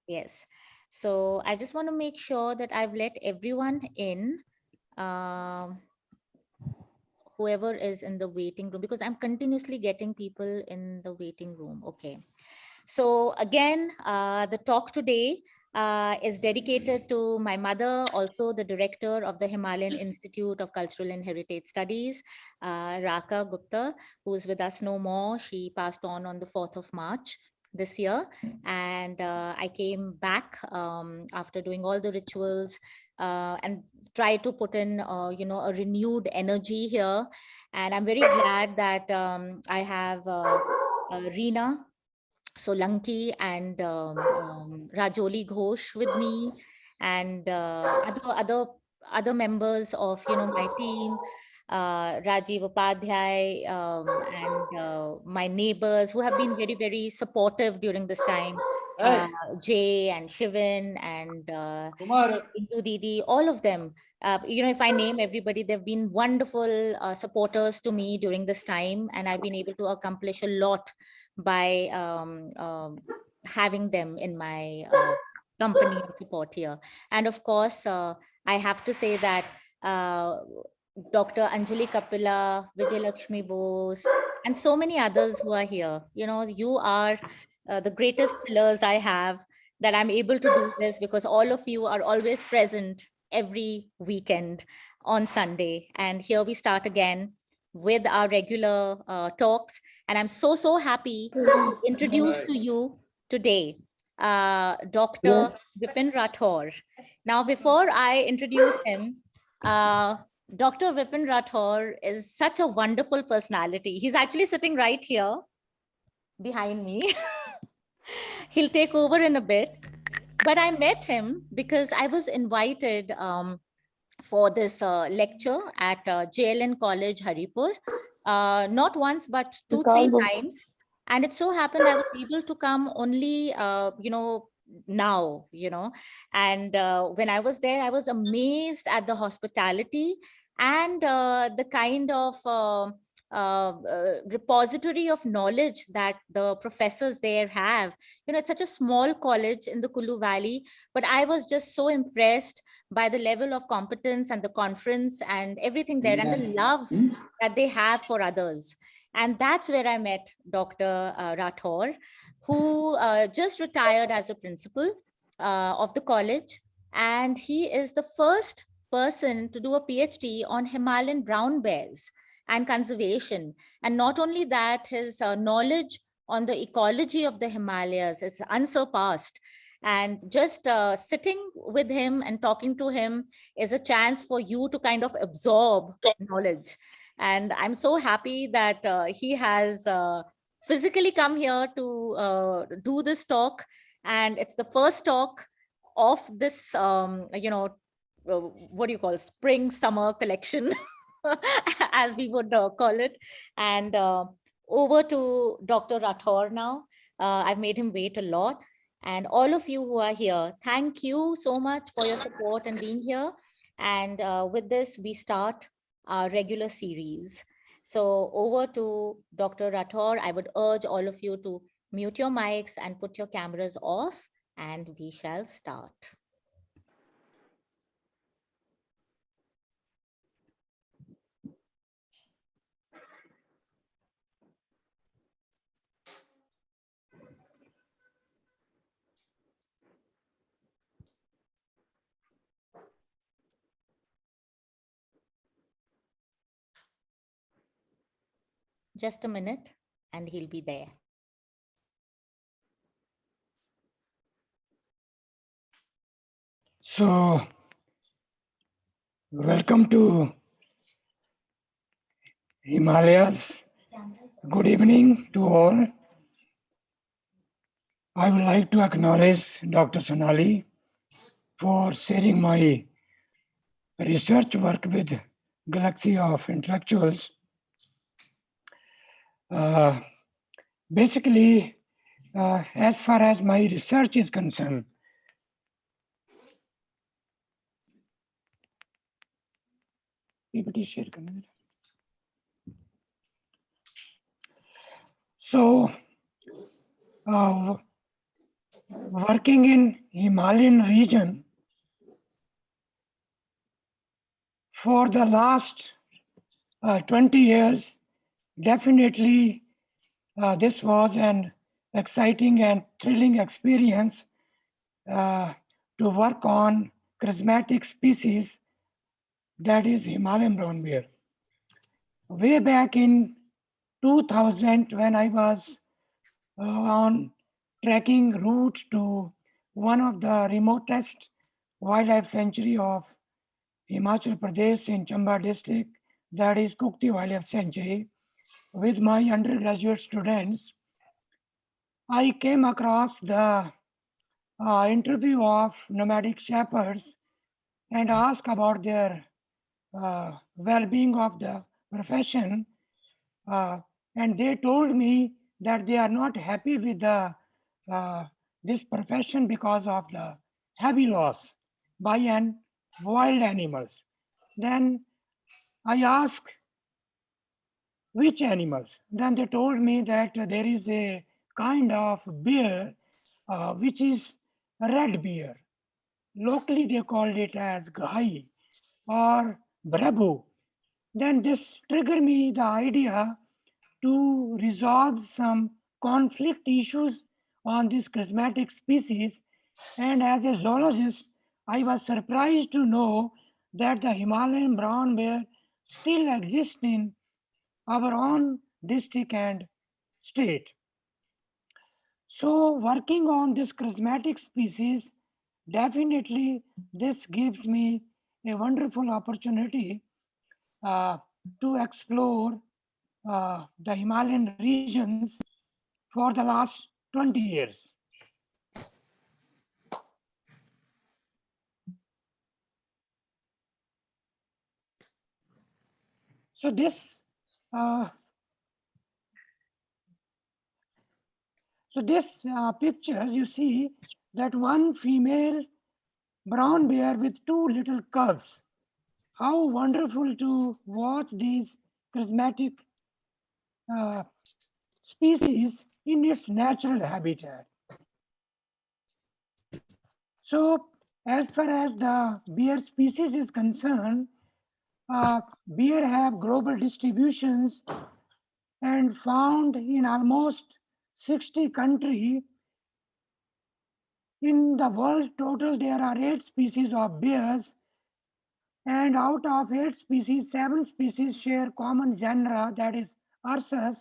Yes. So I just want to make sure that I've let everyone in, whoever is in the waiting room, because I'm continuously getting people in the waiting room. Okay. So again, the talk today is dedicated to my mother, also the director of the Himalayan Institute of Cultural and Heritage Studies, Raka Gupta, who is with us no more. She passed on the 4th of March this year. And I came back after doing all the rituals and try to put in, a renewed energy here. And I'm very glad that I have Reena Solanki and Rajoli Ghosh with me, and other members of my team, Rajiv Upadhyay, and my neighbors who have been very, very supportive during this time. Uh, Jay and Shivin and Indu Didi, all of them. If I name everybody, they've been wonderful supporters to me during this time, and I've been able to accomplish a lot by having them in my company and support here. And of course, I have to say that Dr. Anjali Kapila, Vijay Lakshmi Bose, and so many others who are here. You are the greatest pillars I have, that I'm able to do this because all of you are always present every weekend on Sunday. And here we start again with our regular talks. And I'm so, so happy to introduce to you today Dr. Bipin Rathore. Now, before I introduce him, Dr. Bipin Rathore is such a wonderful personality. He's actually sitting right here behind me. He'll take over in a bit. But I met him because I was invited for this lecture at JLN College, Haripur, not once, but 2-3 times. And it so happened I was able to come only, now, and when I was there, I was amazed at the hospitality and the kind of repository of knowledge that the professors there have. It's such a small college in the Kulu Valley, but I was just so impressed by the level of competence and the conference and everything there, and the love that they have for others. And that's where I met Dr. Rathore, who just retired as a principal of the college. And he is the first person to do a PhD on Himalayan brown bears and conservation. And not only that, his knowledge on the ecology of the Himalayas is unsurpassed. And just sitting with him and talking to him is a chance for you to kind of absorb knowledge. And I'm so happy that he has physically come here to do this talk. And it's the first talk of this, what do you call, spring summer collection, as we would call it. And over to Dr. Rathore now. I've made him wait a lot. And all of you who are here, thank you so much for your support and being here. And with this, we start our regular series. So over to Dr. Rathore. I would urge all of you to mute your mics and put your cameras off, and we shall start. Just a minute, and he'll be there. So, welcome to Himalayas. Good evening to all. I would like to acknowledge Dr. Sonali for sharing my research work with Galaxy of Intellectuals. Basically, as far as my research is concerned, so Working in Himalayan region for the last 20 years, definitely this was an exciting and thrilling experience uh, to work on charismatic species that is Himalayan brown bear. Way back in 2000, when I was on trekking route to one of the remotest wildlife sanctuary of Himachal Pradesh in Chamba district, that is Kukti Wildlife Sanctuary, with my undergraduate students, I came across the interview of nomadic shepherds and asked about their well-being of the profession, uh, and they told me that they are not happy with the this profession because of the heavy loss by an wild animals. Then I asked which animals. Then they told me that there is a kind of bear which is a red bear. Locally, they called it as ghai or brabu. Then this triggered me the idea to resolve some conflict issues on this charismatic species. And as a zoologist, I was surprised to know that the Himalayan brown bear still exists in our own district and state. So, working on this charismatic species, definitely this gives me a wonderful opportunity uh, to explore the Himalayan regions for the last 20 years. So uh, this pictures you see that one female brown bear with two little cubs. How wonderful to watch these charismatic uh, species in its natural habitat. So, as far as the bear species is concerned, bear have global distributions and found in almost 60 countries. In the world total, there are 8 species of bears, and out of 8 species, 7 species share common genera, that is Ursus,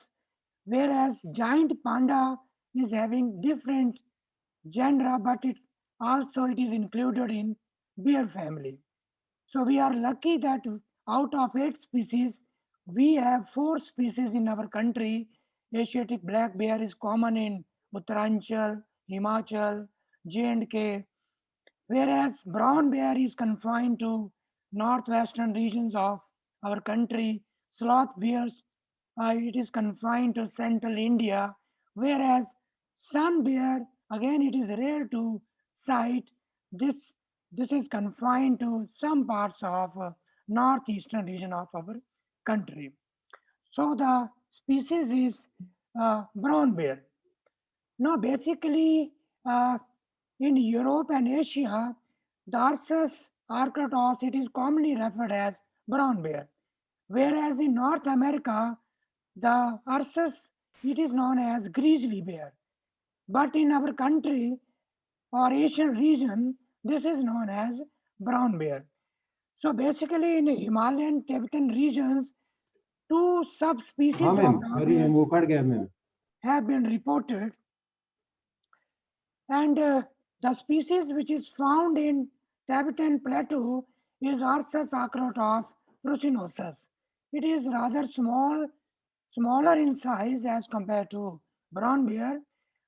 whereas giant panda is having different genre, but it is included in bear family. So we are lucky that out of 8 species, we have 4 species in our country. Asiatic black bear is common in Uttaranchal, Himachal, J&K, whereas brown bear is confined to northwestern regions of our country. Sloth bears, it is confined to central India, whereas sun bear, again, it is rare to sight. This this is confined to some parts of northeastern region of our country. So the species is brown bear. Now, basically, uh, in Europe and Asia, the Ursus arctos, it is commonly referred as brown bear, whereas in North America, the Ursus, it is known as grizzly bear. But in our country or Asian region, this is known as brown bear. So basically, in the Himalayan Tibetan regions, two हाँ subspecies ma'am, of brown sorry bear ma'am, वो cut गया ma'am. have been reported, and the species which is found in Tibetan Plateau is Ursus acrotos prussinosus. It is rather smaller in size as compared to brown bear,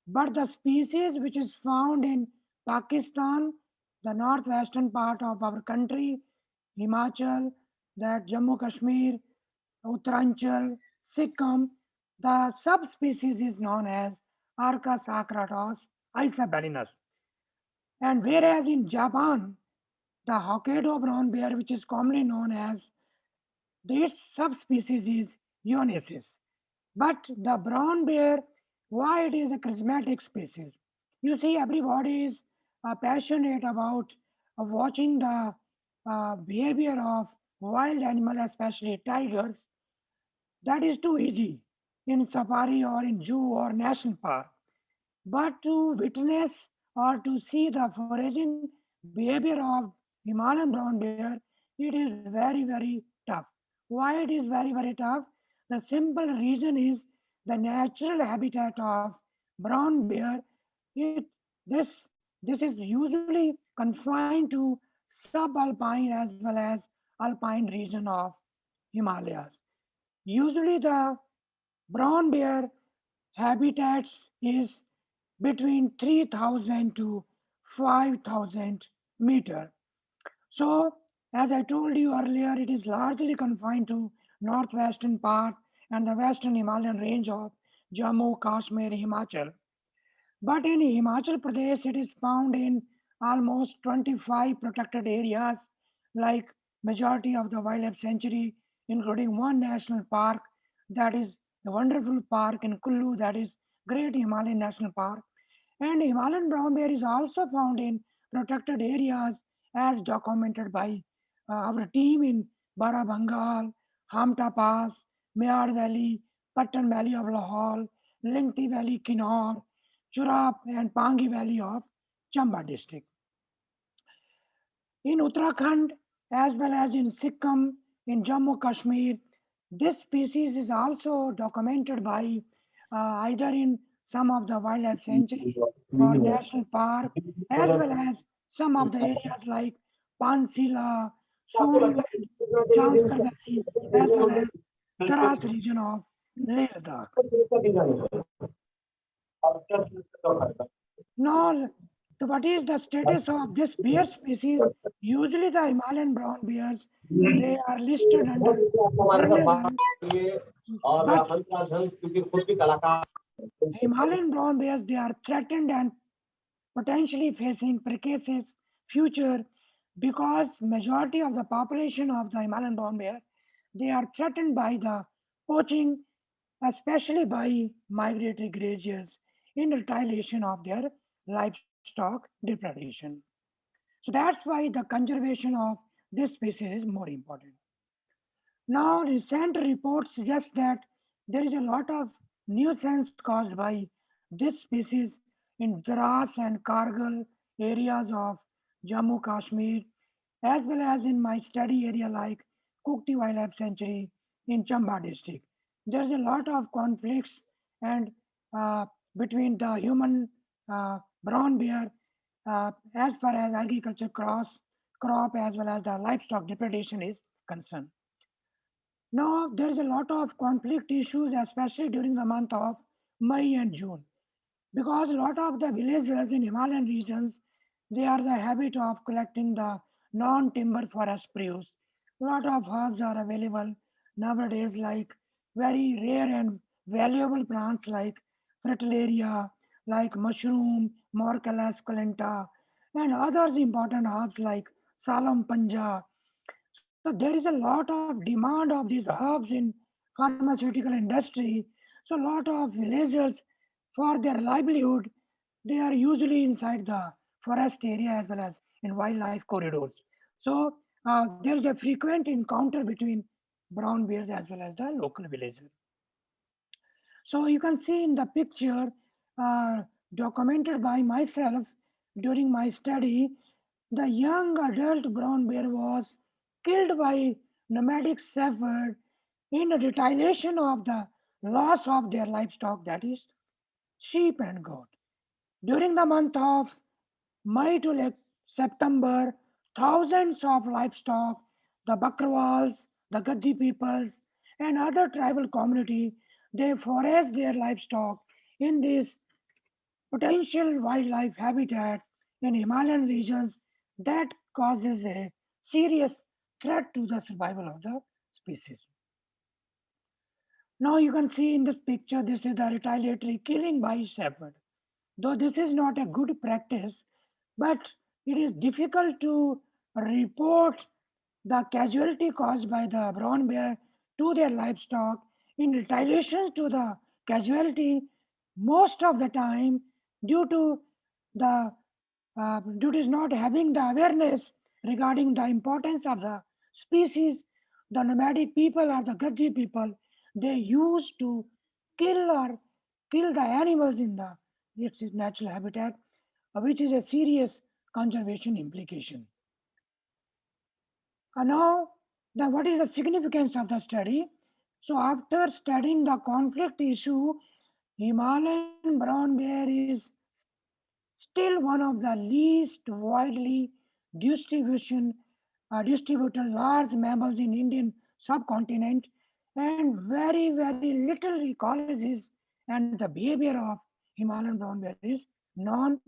but the species which is found in Pakistan, the northwestern part of our country, Himachal, that Jammu Kashmir, Uttaranchal, Sikkim, the subspecies is known as Arcus acratos isabelinus. And whereas in Japan, the Hokkaido brown bear, which is commonly known as its subspecies is Ionesis. But the brown bear, why it is a charismatic species? You see, everybody is passionate about watching the behavior of wild animal, especially tigers. That is too easy in safari or in zoo or national park. But to witness or to see the foraging behavior of Himalayan brown bear, it is very, very tough. Why it is very, very tough? The simple reason is the natural habitat of brown bear. It this is usually confined to subalpine as well as alpine region of Himalayas. Usually the brown bear habitats is between 3000 to 5000 meter. So, as I told you earlier, it is largely confined to northwestern part and the western Himalayan range of Jammu, Kashmir, Himachal. But in Himachal Pradesh, it is found in almost 25 protected areas, like majority of the wildlife sanctuary, including one national park that is a wonderful park in Kullu, that is Great Himalayan National Park. And Himalayan brown bear is also found in protected areas as documented by our team in Bara Bengal, Hamta Pass, Mayar Valley, Pattan Valley of Lahore, Lingti Valley, Kinnaur, Churap and Pangi Valley of Chamba district. In Uttarakhand, as well as in Sikkim, in Jammu Kashmir, this species is also documented by either in some of the wildlife sanctuary or national park, as well as some of the areas like Pansila, Son and Janskar Valley, as well as Dras region of Leh Ladakh. Now, what is the status of this bear species? Usually, the Himalayan brown bears they are listed under vulnerable, but Himalayan brown bears they are threatened and potentially facing precarious future because majority of the population of the Himalayan brown bear they are threatened by the poaching, especially by migratory graziers in retaliation of their livestock depredation. So that's why the conservation of this species is more important. Now, recent reports suggest that there is a lot of nuisance caused by this species in Dras and Kargil areas of Jammu Kashmir, as well as in my study area like Kukti Wildlife Sanctuary in Chamba district. There's a lot of conflicts and between the human brown bear as far as agriculture crop as well as the livestock depredation is concerned. Now, there is a lot of conflict issues, especially during the month of May and June, because a lot of the villagers in Himalayan regions, they are the habit of collecting the non-timber forest produce. A lot of herbs are available nowadays, like very rare and valuable plants like Fritillaria, like mushroom, Morcalla esculenta, and others important herbs like Salam Panja. So there is a lot of demand of these herbs in pharmaceutical industry. So a lot of villagers for their livelihood, they are usually inside the forest area as well as in wildlife corridors. So there is a frequent encounter between brown bears as well as the local villagers. So you can see in the picture documented by myself during my study, the young adult brown bear was killed by nomadic shepherd in retaliation of the loss of their livestock, that is sheep and goat. During the month of May to like September, thousands of livestock, the Bakrwals, the Gaddi peoples, and other tribal community, they forage their livestock in these potential wildlife habitat in Himalayan regions that causes a serious threat to the survival of the species. Now you can see in this picture, this is the retaliatory killing by shepherd. Though this is not a good practice, but it is difficult to report the casualty caused by the brown bear to their livestock in retaliation to the casualty most of the time due to the due to not having the awareness regarding the importance of the species, the nomadic people or the Gaddi people, they used to kill or kill the animals in the its natural habitat, which is a serious conservation implication. Now, what is the significance of the study? So, after studying the conflict issue, Himalayan brown bear is still one of the least widely distribution distributed large mammals in Indian subcontinent, and very little ecologies and the behavior of Himalayan brown bear is known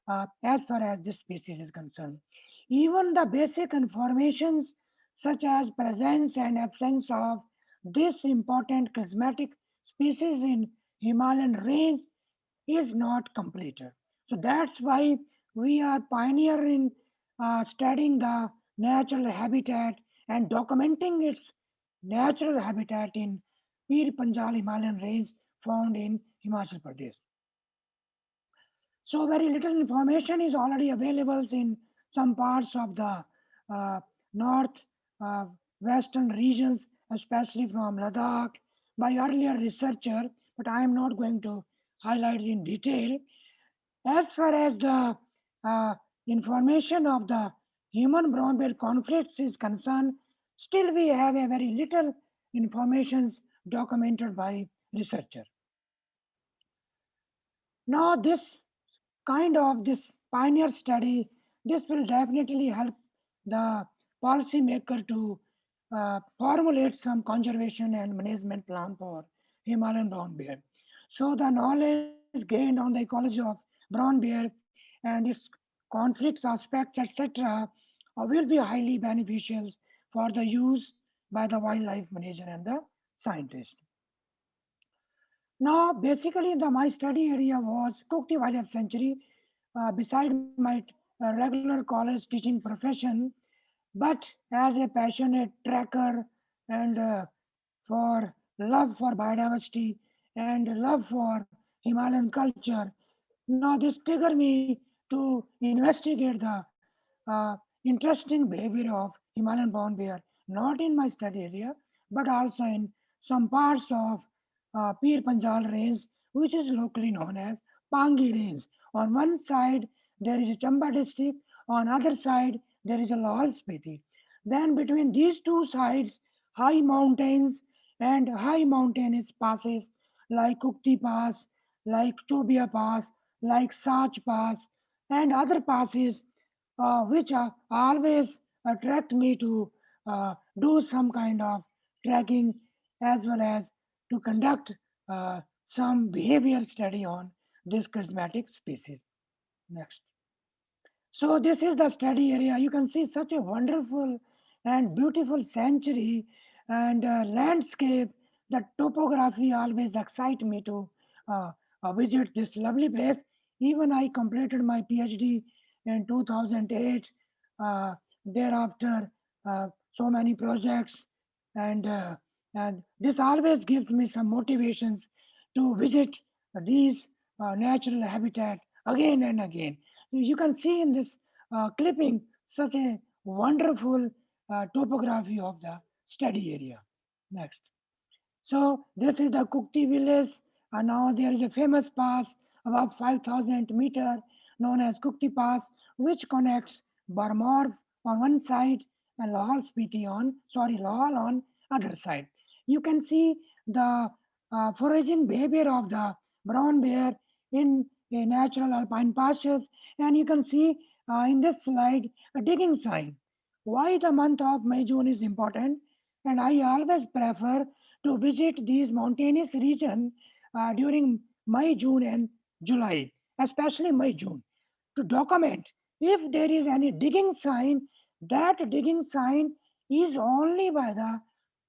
as far as this species is concerned. Even the basic informations such as presence and absence of this important charismatic species in Himalayan range is not completed. So that's why we are pioneer in studying the natural habitat and documenting its natural habitat in Pir Panjal Himalayan range found in Himachal Pradesh. So very little information is already available in some parts of the uh, north uh, western regions, especially from Ladakh, by earlier researcher, but I am not going to highlight it in detail. As far as the uh, information of the human brown bear conflicts is concerned, still we have a very little information documented by researcher. Now, this kind of this pioneer study, this will definitely help the policymaker to formulate some conservation and management plan for Himalayan brown bear. So the knowledge gained on the ecology of brown bear and its conflicts aspects, etc., will be highly beneficial for the use by the wildlife manager and the scientist. Now, basically, my study area was Kukti Wildlife Sanctuary, beside my regular college teaching profession. But as a passionate tracker and for love for biodiversity and love for Himalayan culture, now this triggered me to investigate the interesting behavior of Himalayan brown bear, not in my study area, but also in some parts of Pir Panjal range, which is locally known as Pangi range. On one side, there is a Chamba district, on other side, there is a Lahaul Spiti. Then between these two sides, high mountains and high mountainous passes like Kukti Pass, like Chobia Pass, like Sach Pass, and other passes which always attract me to do some kind of tracking as well as to conduct some behavior study on this charismatic species. Next. So this is the study area. You can see such a wonderful and beautiful sanctuary and landscape. The topography always excite me to visit this lovely place. Even I completed my PhD in 2008. Thereafter, so many projects, and this always gives me some motivations to visit these natural habitat again and again. You can see in this clipping such a wonderful topography of the study area. Next. So this is the Kukti village, and now there is a famous pass about 5,000 meter known as Kukti Pass, which connects Barmor on one side and Lahal Spiti on Lahal on other side. You can see the foraging behavior of the brown bear in a natural alpine pastures, and you can see in this slide a digging sign. Why the month of May June is important, and I always prefer to visit these mountainous region during May, June, and July, especially May, June, to document if there is any digging sign. That digging sign is only by the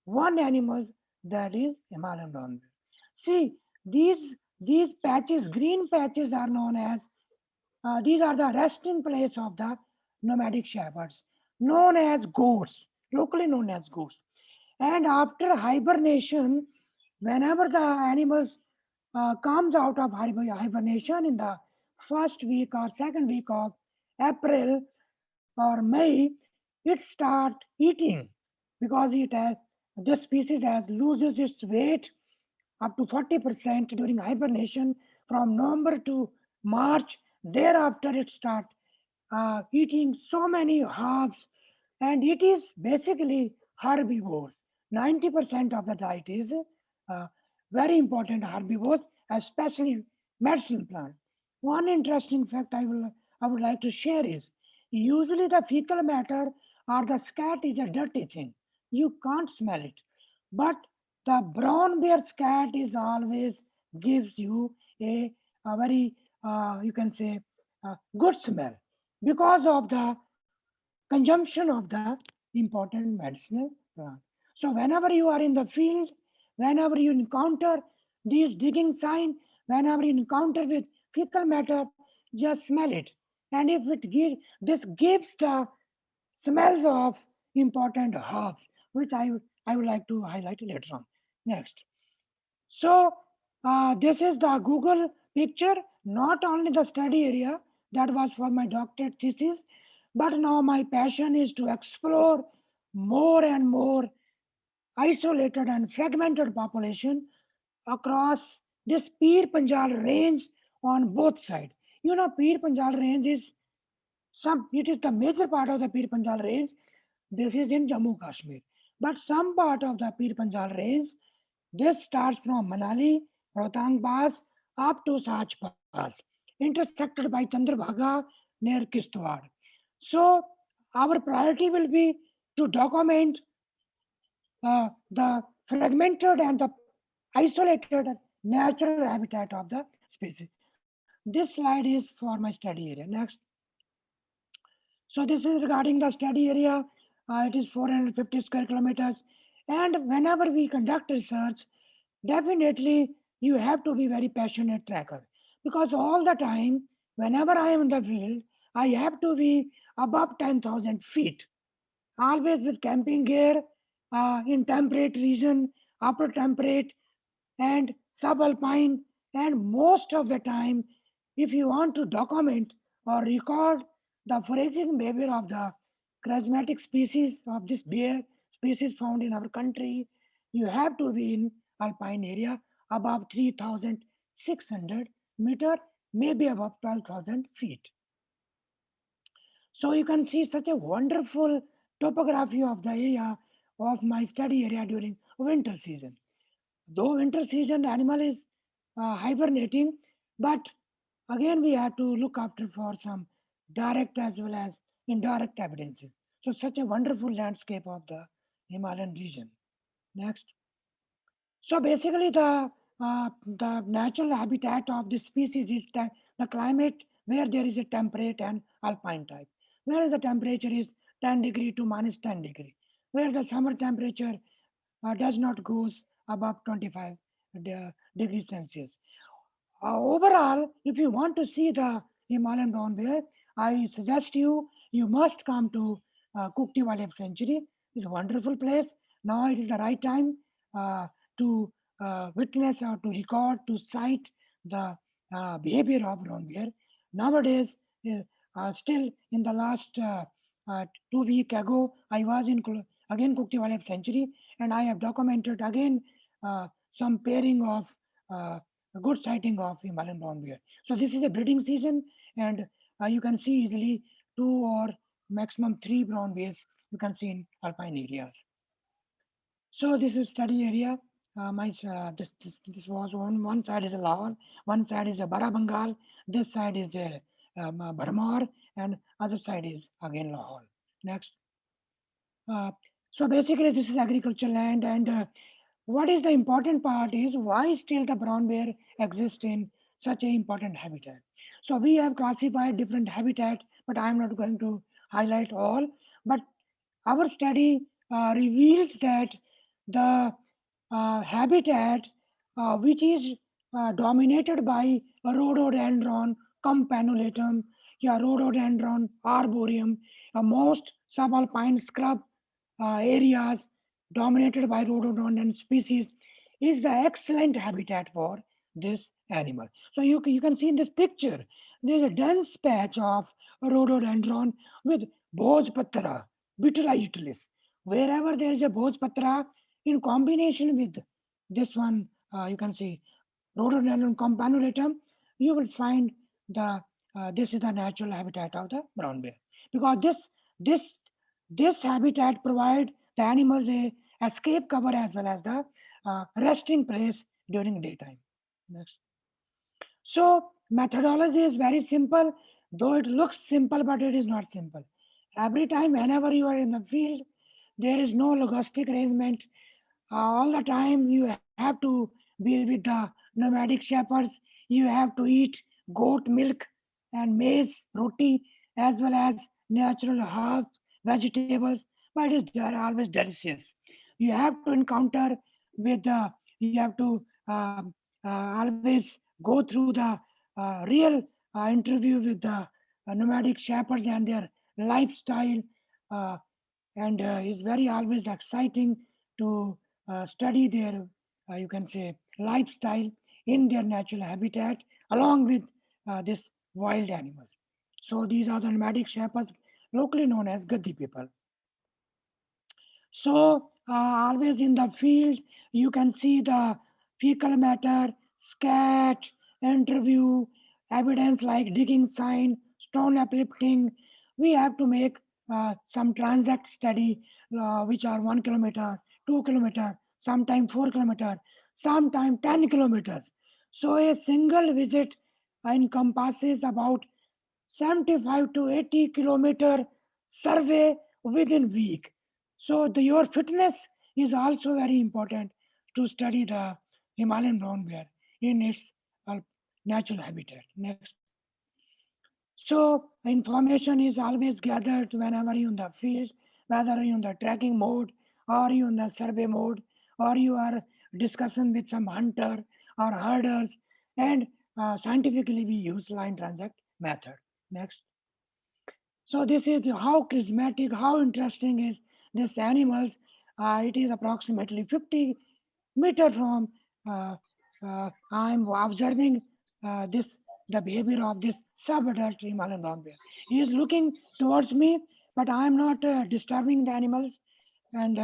one animal, that is Himalayan brown bear. See, these patches, green patches, are known as these are the resting place of the nomadic shepherds, known as goats, locally known as goats. And after hibernation, whenever the animals comes out of hibernation in the first week or second week of April or May, it start eating because it has this species has loses its weight up to 40% during hibernation from November to March. Thereafter, it start eating so many herbs, and it is basically herbivores. 90% of the diet is uh, very important herbivores, especially medicinal plants. One interesting fact I would like to share is usually the fecal matter or the scat is a dirty thing. You can't smell it, but the brown bear scat is always gives you a very you can say good smell because of the consumption of the important medicinal plant. So whenever you are in the field, whenever you encounter these digging sign, whenever you encounter with fecal matter, just smell it. And if it gives, this gives the smells of important herbs, which I would like to highlight later on. Next. So this is the Google picture, not only the study area that was for my doctorate thesis, but now my passion is to explore more and more isolated and fragmented population across this Pir Panjal range on both sides. You know, Pir Panjal range is it is the major part of the Pir Panjal range. This is in Jammu Kashmir. But some part of the Pir Panjal range, this starts from Manali, Rohtang Pass up to Sach Pass, intersected by Chandrabhaga near Kishtwar. So our priority will be to document the fragmented and the isolated natural habitat of the species. This slide is for my study area. Next. So this is regarding the study area. It is 450 square kilometers. And whenever we conduct research, definitely you have to be very passionate tracker because all the time, whenever I am in the field, I have to be above 10,000 feet, always with camping gear in temperate region, upper temperate, and subalpine. And most of the time, if you want to document or record the foraging behavior of the charismatic species of this bear species found in our country, you have to be in alpine area above 3,600 meter, maybe above 12,000 feet. So you can see such a wonderful topography of the area of my study area during winter season. Though winter season animal is hibernating, but again we have to look after for some direct as well as indirect evidences. So such a wonderful landscape of the Himalayan region. Next. So basically, the natural habitat of this species is the climate where there is a temperate and alpine type, where the temperature is 10 degree to minus 10 degree, where the summer temperature does not goes above 25 degrees Celsius. Overall, if you want to see the Himalayan brown bear, I suggest you must come to Kukti Wildlife Sanctuary. It's a wonderful place. Now it is the right time to witness or to record, to cite the behavior of brown bear. Nowadays, still in the last 2 weeks ago, I was in again Kukti Wildlife Sanctuary, and I have documented again some pairing of a good sighting of Himalayan brown bear. So this is a breeding season, and you can see easily 2 or maximum 3 brown bears you can see in alpine areas. So this is study area. This was one side is a Lahore, one side is a Barabangal, this side is a Bharmar, and other side is again Lahore. Next. Uh, so basically, this is agricultural land, and what is the important part is why still the brown bear exists in such an important habitat. So we have classified different habitat, but I am not going to highlight all. But our study reveals that the habitat which is dominated by rhododendron campanulatum, yeah, rhododendron arboreum, most subalpine scrub areas dominated by rhododendron species is the excellent habitat for this animal. So you can see in this picture, There is a dense patch of rhododendron with Bhojpatra, Bitula utilis. Wherever there is a Bhojpatra in combination with this one, you can see rhododendron campanulatum, you will find the this is the natural habitat of the brown bear, because this this habitat provide the animals a escape cover as well as the resting place during daytime. Next. So methodology is very simple, though it looks simple, but it is not simple. Every time, whenever you are in the field, there is no logistic arrangement. All the time, you have to be with the nomadic shepherds. You have to eat goat milk and maize, roti, as well as natural herbs, vegetables. But it is they are always delicious. You have to encounter with the. You have to always go through the real interview with the nomadic shepherds and their lifestyle, uh, and it's very always exciting to study their, you can say, lifestyle in their natural habitat along with this wild animals. So these are the nomadic shepherds, locally known as Gaddi people. So, always in the field, you can see the fecal matter, scat, interview, evidence like digging sign, stone uplifting. We have to make some transact study, which are 1 kilometer, 2 kilometer, sometime 4 kilometer, sometime 10 kilometers. So, a single visit encompasses about 75 to 80 kilometer survey within week. So your fitness is also very important to study the Himalayan brown bear in its uh, natural habitat. Next. So information is always gathered whenever you're in the field, whether you're in the tracking mode or you in the survey mode or you are discussing with some hunter or herders, and scientifically we use line transact method. Next. So this is how charismatic, how interesting is this animals. It is approximately 50 meter from. I'm observing this the behavior of this subadult Himalayan brown bear. He is looking towards me, but I am not disturbing the animals, and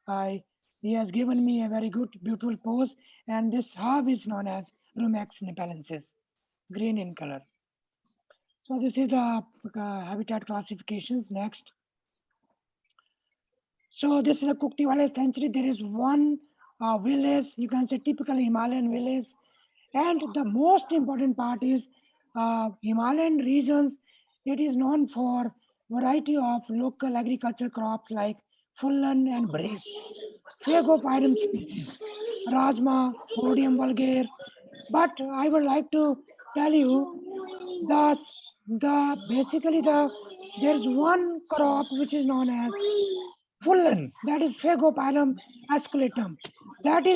I he has given me a very good, beautiful pose. And this herb is known as Rumex nepalensis, green in color. So this is the habitat classifications. Next. So this is a Kuktiwala sanctuary. There is one village, you can say typical Himalayan village. And the most important part is Himalayan regions. It is known for variety of local agriculture crops like fullan and brace, phagopyrum species, rajma, odium vulgare. But I would like to tell you the basically there's one crop which is known as fullan, that is Phagopyrum asculatum, that is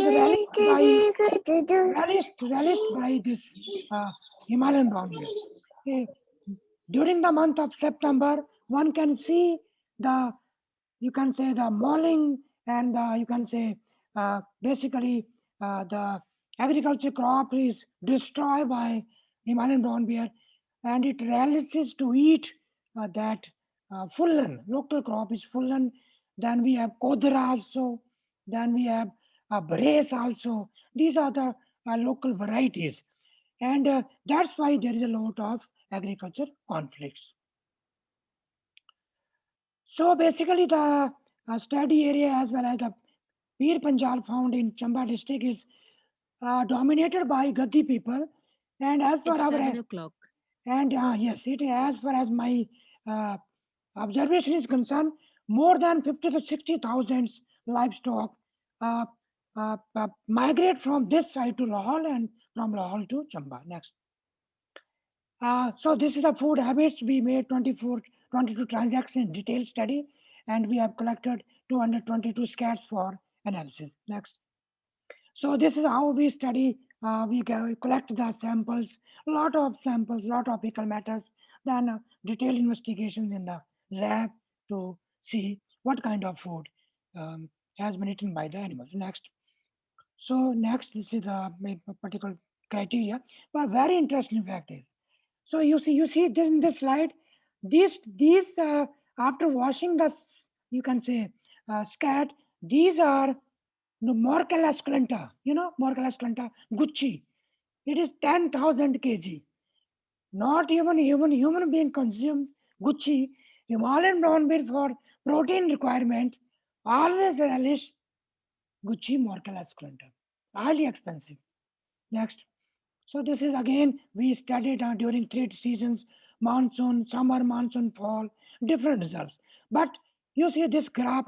relished by this uh, Himalayan brown bear. Eh, During the month of September, one can see the, you can say, the mauling, and you can say basically the agriculture crop is destroyed by Himalayan brown bear, and it realizes to eat that fullan. Local crop is fullan. Then we have kodra also. Then we have brace also. These are the local varieties, and that's why there is a lot of agriculture conflicts. So basically, the study area as well as the Peer Panjal found in Chamba district is dominated by Gaddi people. And as per It's our 7 o'clock. and yes, it as far as my uh, observation is concerned, more than 50 to 60,000 livestock uh, migrate from this side to Lahore and from Lahore to Chamba. Next. So this is the food habits. We made 22 transactions detailed study, and we have collected 222 scats for analysis. Next. So this is how we study. We collect the samples, lot of fecal matters, then detailed investigations in the lab to see what kind of food has been eaten by the animals. Next. So next, this is the particular criteria. But very interesting fact is So you see this in this slide. These after washing the, you can say, scat. These are the Morcella esculenta. You know Morcella esculenta, Gucci. It is 10,000 kg. Not even human being consumes Gucci. Himalayan brown bear for protein requirement always relish Gucci Morcella esculenta. Highly expensive. Next. So this is again we studied during three seasons: monsoon, summer, monsoon, fall, different results. But you see this graph,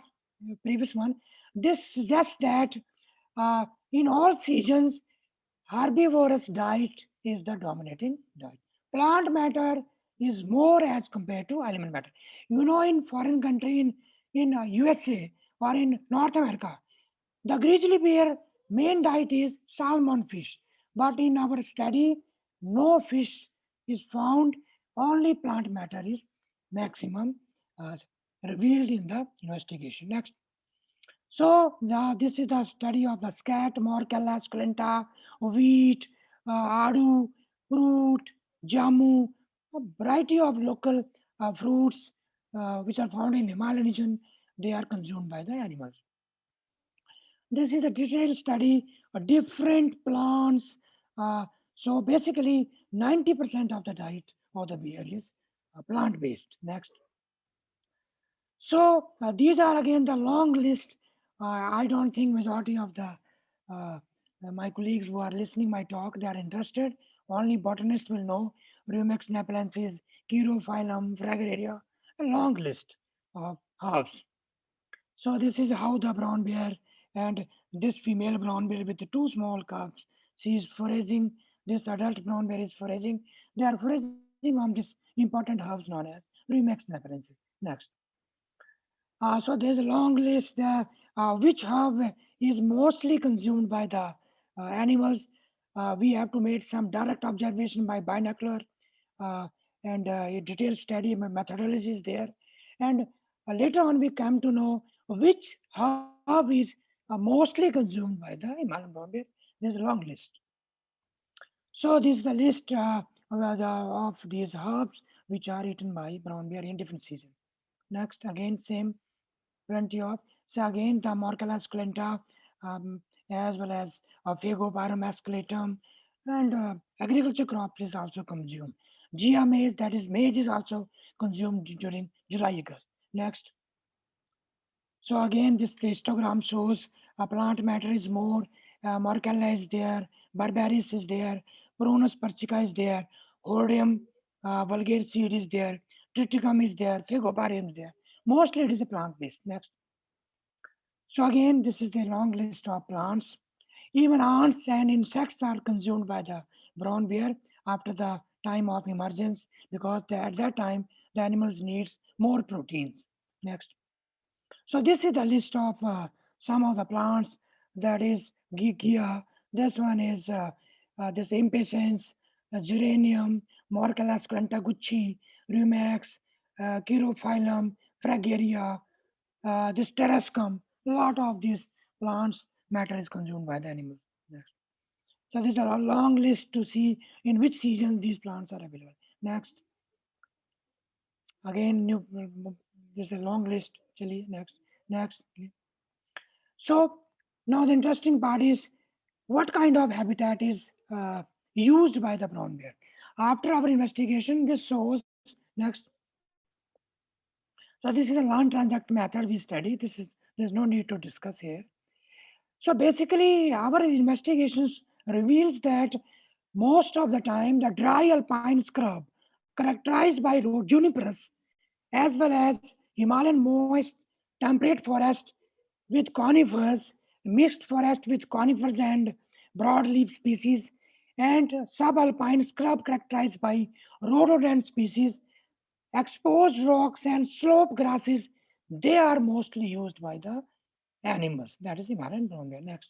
previous one, this suggests that in all seasons, herbivorous diet is the dominating diet. Plant matter is more as compared to animal matter. You know, in foreign country, in USA or in North America, the grizzly bear main diet is salmon fish, but in our study, no fish is found. Only plant matter is maximum uh, revealed in the investigation. Next. So this is the study of the scat, morcella, sculenta, wheat, adu, fruit, jamu, a variety of local fruits which are found in Himalayan region. They are consumed by the animals. This is a detailed study of different plants. Uh, so basically, 90% of the diet of the bear is plant based. Next. So these are again the long list. I don't think majority of the uh, my colleagues who are listening my talk they are interested. Only botanists will know Rumex nepalensis, Chirophyllum, Fragaria, a long list of herbs. So this is how the brown bear and this female brown bear with the two small cubs. She is foraging. This adult brown bear is foraging. They are foraging on this important herbs known as Rumex nepalensis. Next. So there's a long list which herb is mostly consumed by the animals. We have to make some direct observation by binocular uh, and a detailed study methodology is there. And later on we come to know which herb is mostly consumed by the Himalayan brown bear. There's a long list. So this is the list of these herbs which are eaten by brown bear in different seasons. Next, again, same plenty of. So again, the Morcella sculenta, as well as Phagopyrum escalatum, and agriculture crops is also consumed. Gia maize, that is maize, is also consumed during July, August. Next. So again, this histogram shows plant matter is more, Morcella is there, Barbaris is there, Prunus persica is there, Hordeum vulgare seed is there, Triticum is there, Phagopyrum is there. Mostly it is a plant based. Next. So again, this is the long list of plants. Even ants and insects are consumed by the brown bear after the time of emergence because at that time the animals needs more proteins. Next. So this is the list of some of the plants that is Gigia. This one is this impatiens, geranium, Morcella sclentagucci, rumex, Chirophyllum, Fragaria, this terrascum. A lot of these plants matter is consumed by the animals. Next. So this is a long list to see in which season these plants are available. Next. Again, new. This is a long list. Actually, next. Next. So now the interesting part is what kind of habitat is used by the brown bear. After our investigation, this shows next. So this is a land transact method we study. There's no need to discuss here. So basically, our investigations reveals that most of the time the dry alpine scrub characterized by juniperus as well as Himalayan moist temperate forest with conifers, mixed forest with conifers and broadleaf species, and subalpine scrub characterized by rhododendron species, exposed rocks and slope grasses, they are mostly used by the animals. That is Himalayan brown bear. Next.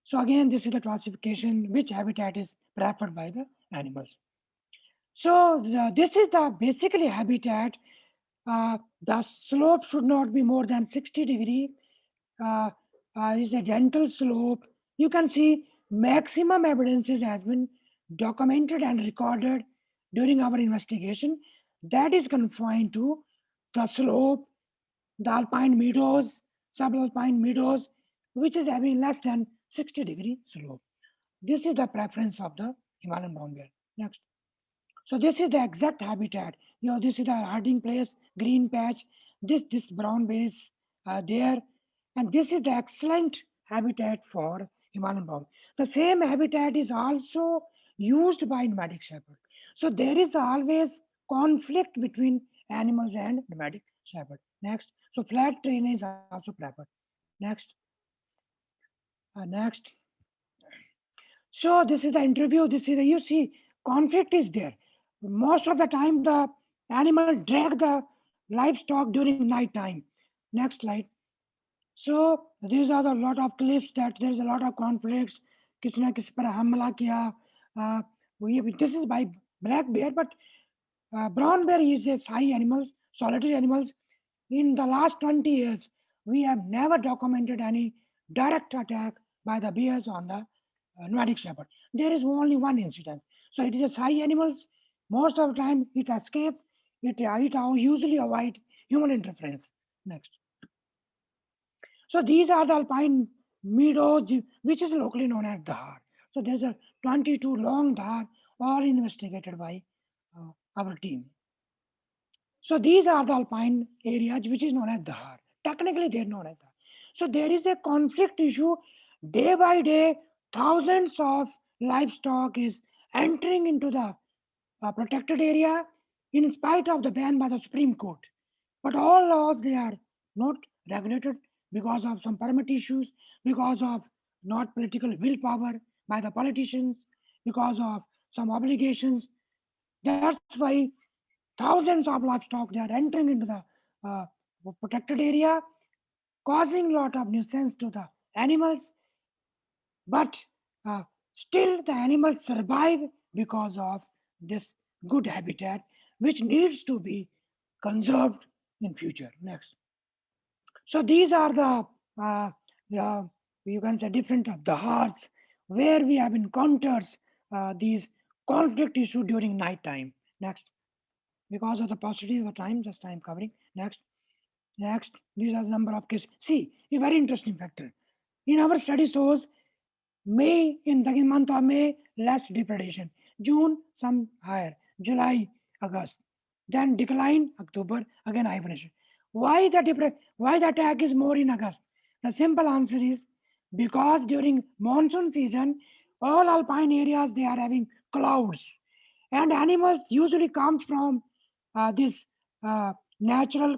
So again, this is the classification which habitat is preferred by the animals. So this is the basically habitat. The slope should not be more than 60 degree. Uh, is a gentle slope. You can see maximum evidences has been documented and recorded during our investigation, that is confined to the slope, the Alpine Meadows, subalpine meadows, which is having less than 60-degree slope. This is the preference of the Himalayan brown bear. Next. So this is the exact habitat. This is the herding place, green patch. This brown bear is there, and this is the excellent habitat for Himalayan brown. The same habitat is also used by nomadic shepherd. So there is always conflict between animals and nomadic shepherd. Next, so flat terrain is also preferred. Next, next. So this is the interview. This is the, you see conflict is there. Most of the time, the animal drag the livestock during night time. Next slide. So these are the lot of clips that there is a lot of conflicts. किसने किस पर हमला किया. Uh, this is by black bear, but brown bear is a shy animals, solitary animals. In the last 20 years, we have never documented any direct attack by the bears on the nomadic shepherd. There is only one incident. So it is a shy animals. Most of the time, it escape. It usually avoid human interference. Next. So these are the Alpine Meadows, which is locally known as Dhar. So there's a 22 long Dhar, all investigated by our team. So these are the alpine areas which is known as Dhar. Technically, they're known as Dhar. So there is a conflict issue. Day by day, thousands of livestock is entering into the protected area in spite of the ban by the Supreme Court. But all laws they are not regulated because of some permit issues, because of not political willpower by the politicians, because of some obligations. That's why thousands of livestock they are entering into the uh, protected area, causing lot of nuisance to the animals. But still, the animals survive because of this good habitat, which needs to be conserved in future. Next. So these are the you can say different of the hearts where we have encounters these conflict issue during night time. Next, because of the paucity of the time, just I am covering. Next, next, these are the number of cases. See, a very interesting factor. In our study shows May in the month of May less depredation, June some higher, July, August, then decline October again hibernation. Why the attack is more in August? The simple answer is because during monsoon season, all alpine areas they are having clouds, and animals usually comes from this natural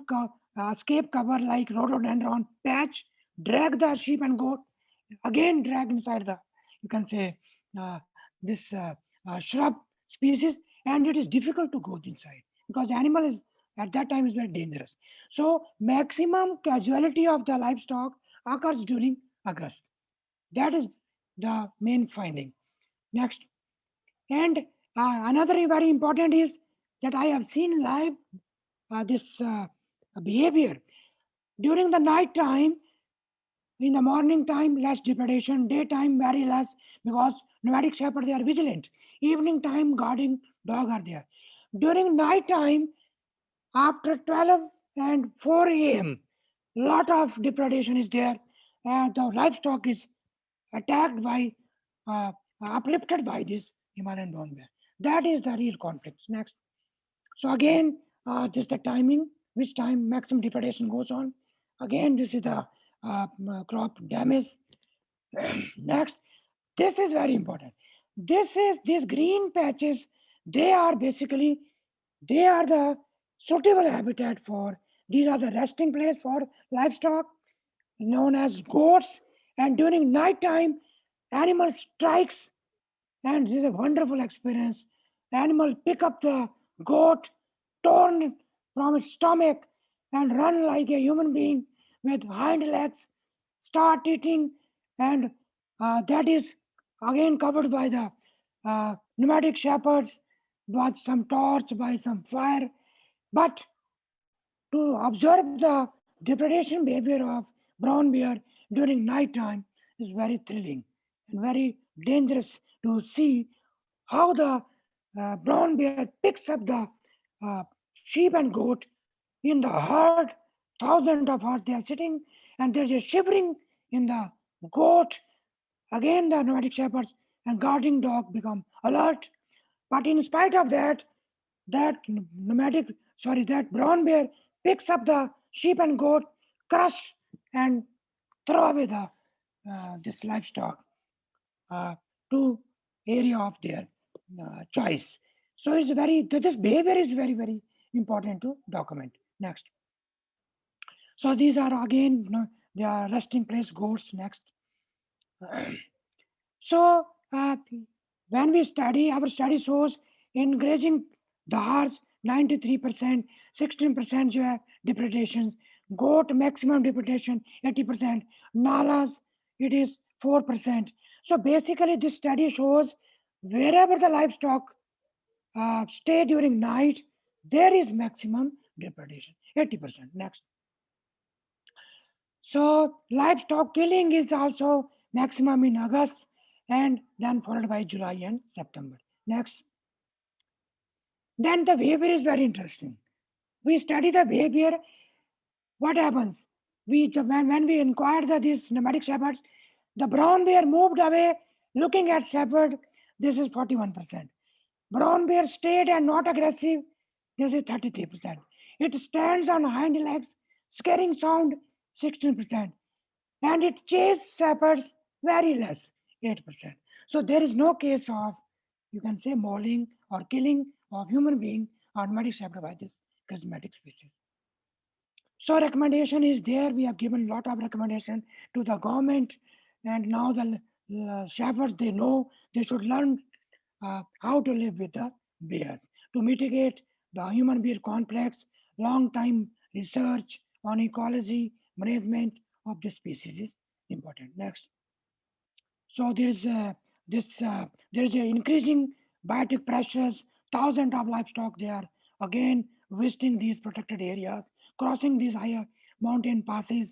escape cover like rhododendron patch, drag the sheep and goat, again drag inside the you can say uh, this shrub species, and it is difficult to go inside because the animal is at that time is very dangerous. So maximum casualty of the livestock occurs during August. That is the main finding. Next, and another very important is that I have seen live this behavior during the night time. In the morning time, less depredation. Daytime, very less because nomadic shepherd they are vigilant. Evening time, guarding dog are there. During night time, after 12 and 4 a.m., lot of depredation is there, and the livestock is attacked by, uh, uplifted by this Himalayan brown bear. That is the real conflict. Next. So again, this is the timing, which time maximum depredation goes on. Again, this is the crop damage. Next, this is very important. These green patches. They are basically they are the suitable habitat for. These are the resting place for livestock, known as goats. And during night time, animal strikes, and this is a wonderful experience. Animal pick up the goat, torn from its stomach, and run like a human being with hind legs, start eating, and that is again covered by the pneumatic shepherds, by some torch, by some fire. But to observe the depredation behavior of brown bear during night time is very thrilling and very dangerous to see how the brown bear picks up the uh, sheep and goat in the herd. Thousands of us they are sitting, and there's a shivering in the goat. Again, the nomadic shepherds and guarding dog become alert. But in spite of that, that brown bear picks up the sheep and goat, crush and throw away the this livestock uh, to area of their choice. So it's very this behavior is very important to document. Next, so these are again they are resting place goats. Next, so when we study, our study shows in grazing the horse 93%, 16% you have depredations, goat maximum depredation 80%, nalas it is 4%. So basically, this study shows wherever the livestock stay during night, there is maximum depredation 80%. Next, so livestock killing is also maximum in August and then followed by July and September. Next, then the behavior is very interesting. We study the behavior. What happens? When we inquired these nomadic shepherds, the brown bear moved away looking at shepherd. This is 41%. Brown bear stayed and not aggressive. This is 33%. It stands on hind legs, scaring sound 16%. And it chased shepherds very less, 8%. So there is no case of, you can say, mauling or killing of human being or nomadic shepherd by this charismatic species. So recommendation is there. We have given lot of recommendation to the government, and now the shepherds they know they should learn how to live with the bears to mitigate the human bear conflicts. Long time research on ecology management of the species is important. Next, so there is a increasing biotic pressures. Thousands of livestock they are again visiting these protected areas, crossing these higher mountain passes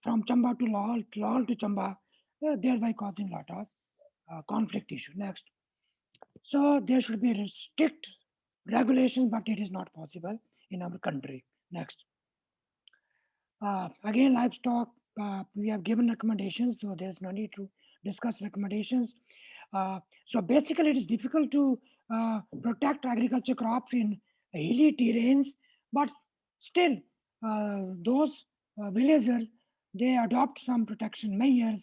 from Chamba to Laurel to Chamba, thereby causing a lot of conflict issue. Next, so there should be strict regulations, but it is not possible in our country. Next, again, livestock, we have given recommendations, so there's no need to discuss recommendations. So basically, it is difficult to protect agriculture crops in hilly terrains, but still, those villagers they adopt some protection measures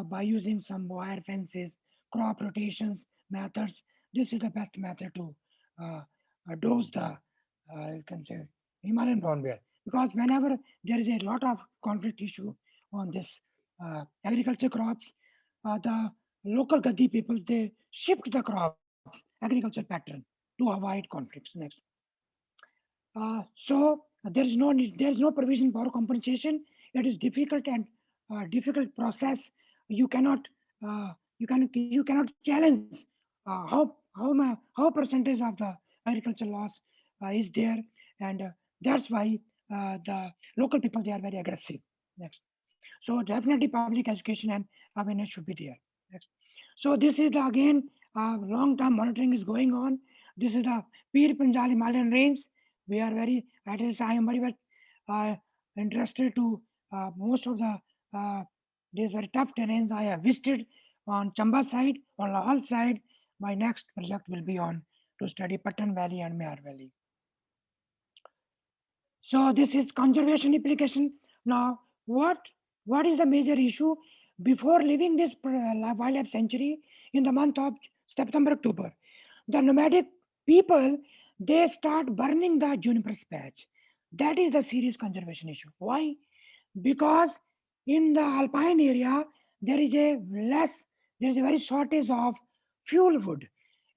by using some wire fences, crop rotations methods. This is the best method to uh, dose the you can say Himalayan brown bear, because whenever there is a lot of conflict issue on this agriculture crops, the local Gadi people they shift the crops agriculture pattern to avoid conflicts. Next, so there is no need, there is no provision for compensation. It is difficult and difficult process. You cannot you cannot challenge how percentage of the agriculture loss is there, and that's why the local people they are very aggressive. Next, so definitely public education and awareness should be there. Next, so this is the, again long term monitoring is going on. This is the Pir Panjal Himalayan range. We are very, at least I am very much uh, interested to most of the uh, these very tough terrains I have visited on Chamba side, on Lahal side. My next project will be on to study Patan Valley and Mehar Valley. So this is conservation implication. Now, what is the major issue before leaving this wildlife sanctuary in the month of September October? The nomadic people they start burning the juniper patch. That is the serious conservation issue. Why? Because in the alpine area there is a less there is a very shortage of fuel wood,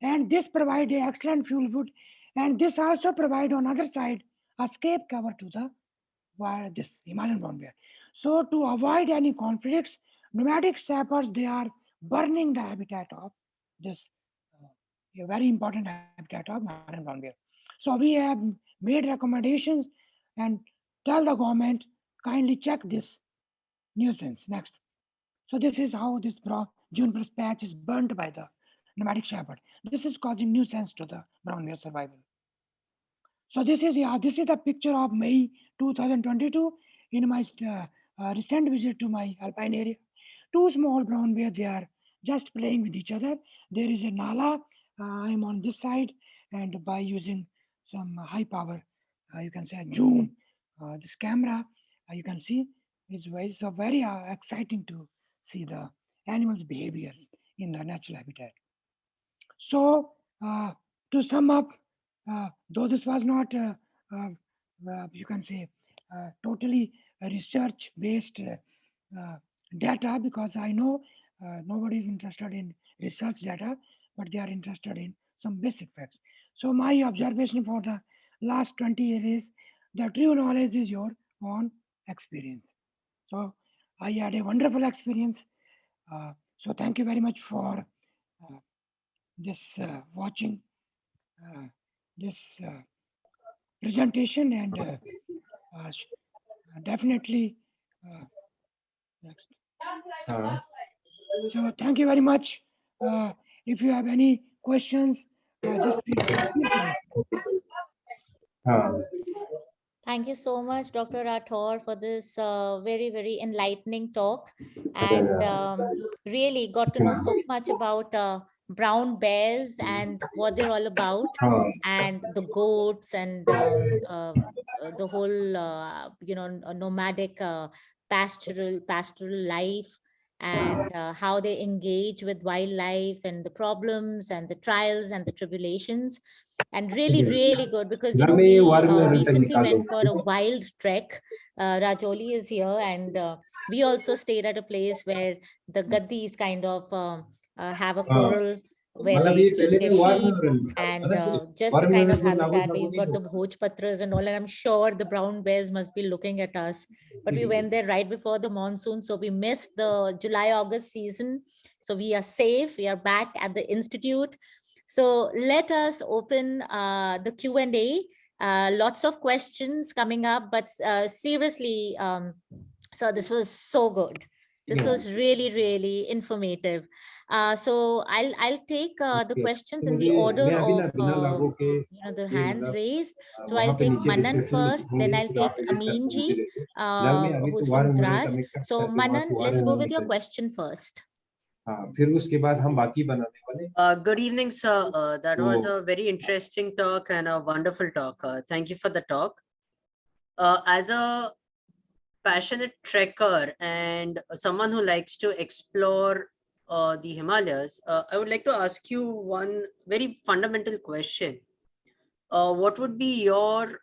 and this provide a excellent fuel wood, and this also provide on other side a scape cover to the this Himalayan brown bear. So to avoid any conflicts, nomadic sappers they are burning the habitat of this a very important habitat of Himalayan brown bear. So we have made recommendations and tell the government kindly check this nuisance. Next, so this is how this Juniper's patch is burnt by the nomadic shepherd. This is causing nuisance to the brown bear survival. So this is the picture of May 2022 in my recent visit to my alpine area. Two small brown bears, they are just playing with each other. There is a nala. I'm on this side, and by using some high power, you can say zoom, this camera, you can see it's very exciting to see the animals' behaviors in the natural habitat. So, to sum up, though this was not, you can say, totally research based data, because I know nobody is interested in research data, but they are interested in some basic facts. So, my observation for the last 20 years is the true knowledge is your own experience. So, I had a wonderful experience. So, thank you very much for this watching this presentation, and definitely next. So thank you very much. If you have any questions, just feel free. Thank you so much, Dr. Rathore, for this very, very enlightening talk. And really got to know so much about brown bears and what they're all about, and the goats, and the whole, nomadic pastoral life, and how they engage with wildlife, and the problems and the trials and the tribulations. And really good, because we recently went for a wild trek. Rajoli is here, and we also stayed at a place where the gaddis kind of have a corral where they keep their sheep, and just the kind of habitat where you've got the bhoj patras and all. And I'm sure the brown bears must be looking at us, but we went there right before the monsoon, so we missed the July-August season. So we are safe, we are back at the institute. So let us open the Q&A. Lots of questions coming up, but seriously, so this was so good. This was really informative. So I'll take the questions in the order of their hands raised. So I'll take Manan first, then I'll take Amin ji, who's from Dras. So Manan, let's go with your question first. Good evening, sir. That was a very interesting talk and a wonderful talk. Thank you for the talk. As a passionate trekker and someone who likes to explore the Himalayas, I would like to ask you one very fundamental question. What would be your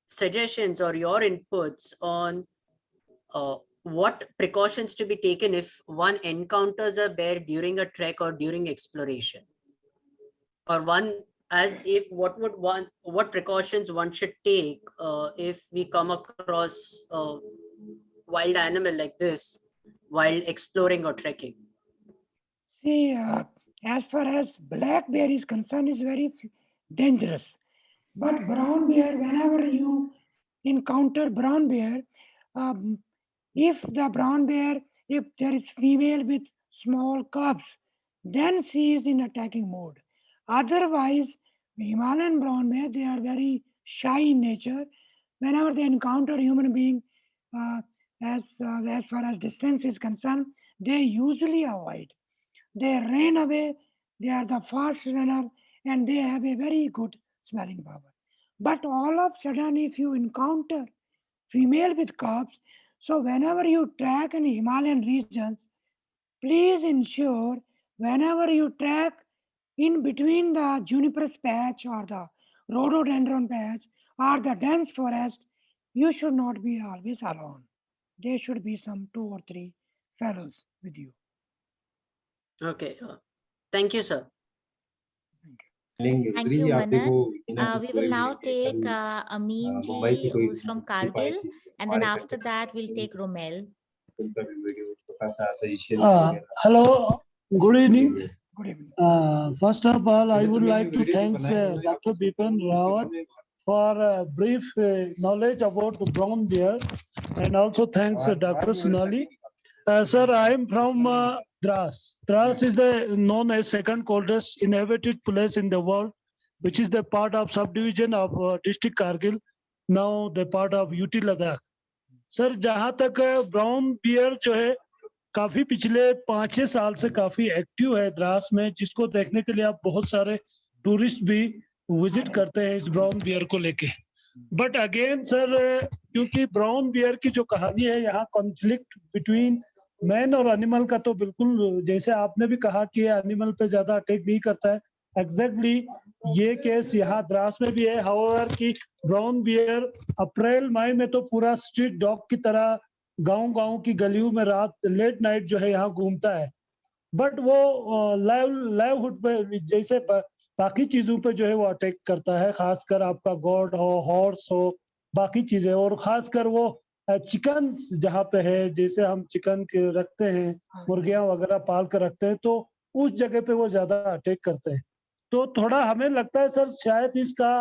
suggestions or your inputs on what precautions to be taken if one encounters a bear during a trek or during exploration, or what precautions one should take if we come across a wild animal like this while exploring or trekking? See, as far as black bear is concerned, is very dangerous. But brown bear, whenever you encounter brown bear, um, if there is female with small cubs, then she is in attacking mode. Otherwise, Himalayan brown bear, they are very shy in nature. Whenever they encounter human being, uh, as far as distance is concerned, they usually avoid. They ran away. They are the fast runner, and they have a very good smelling power. But all of a sudden, if you encounter female with cubs, so whenever you track in Himalayan regions, please ensure whenever you track in between the juniperus patch or the rhododendron patch or the dense forest, you should not be always alone. There should be some 2 or 3 fellows with you. Okay. Thank you, sir. Thank you, Manan. We will now take Amin ji, who's from Kargil, and then after that, we'll take Romel. Hello, good evening. Good evening. First of all, I would like to thank Dr. Bipin Rathore for a brief knowledge about the brown bear, and also thanks Dr. Sonali. Sir, I am from Dras. Dras is the known as second coldest inhabited place in the world, which is the part of subdivision of district Kargil, now the part of UT Ladakh. Sir जहां तक brown bear जो है काफी पिछले 5-6 साल से काफी active है द्रास में, जिसको देखने के लिए आप बहुत सारे टूरिस्ट भी विजिट करते हैं इस ब्राउन बियर को लेके. बट अगेन सर, क्योंकि ब्राउन बियर की जो कहानी है यहाँ कॉन्फ्लिक्ट बिटवीन मैन और एनिमल का, तो बिल्कुल जैसे आपने भी कहा कि एनिमल पे ज्यादा अटैक नहीं करता है, एग्जैक्टली ये केस यहाँ द्रास में भी है. हाउएवर कि ब्राउन बियर अप्रैल मई में तो पूरा स्ट्रीट डॉग की तरह गांव की गलियों में रात लेट नाइट जो है यहाँ घूमता है. बट वो लाइवहुड पे जैसे बाकी चीजों पे जो है वो अटैक करता है, खासकर आपका गॉड हो, हॉर्स हो, बाकी चीजें, और खासकर वो चिकन जहाँ पे है, जैसे हम चिकन के रखते हैं, मुर्गियां वगैरह पाल कर रखते हैं, तो उस जगह पे वो ज्यादा अटैक करते हैं. तो थोड़ा हमें लगता है सर शायद इसका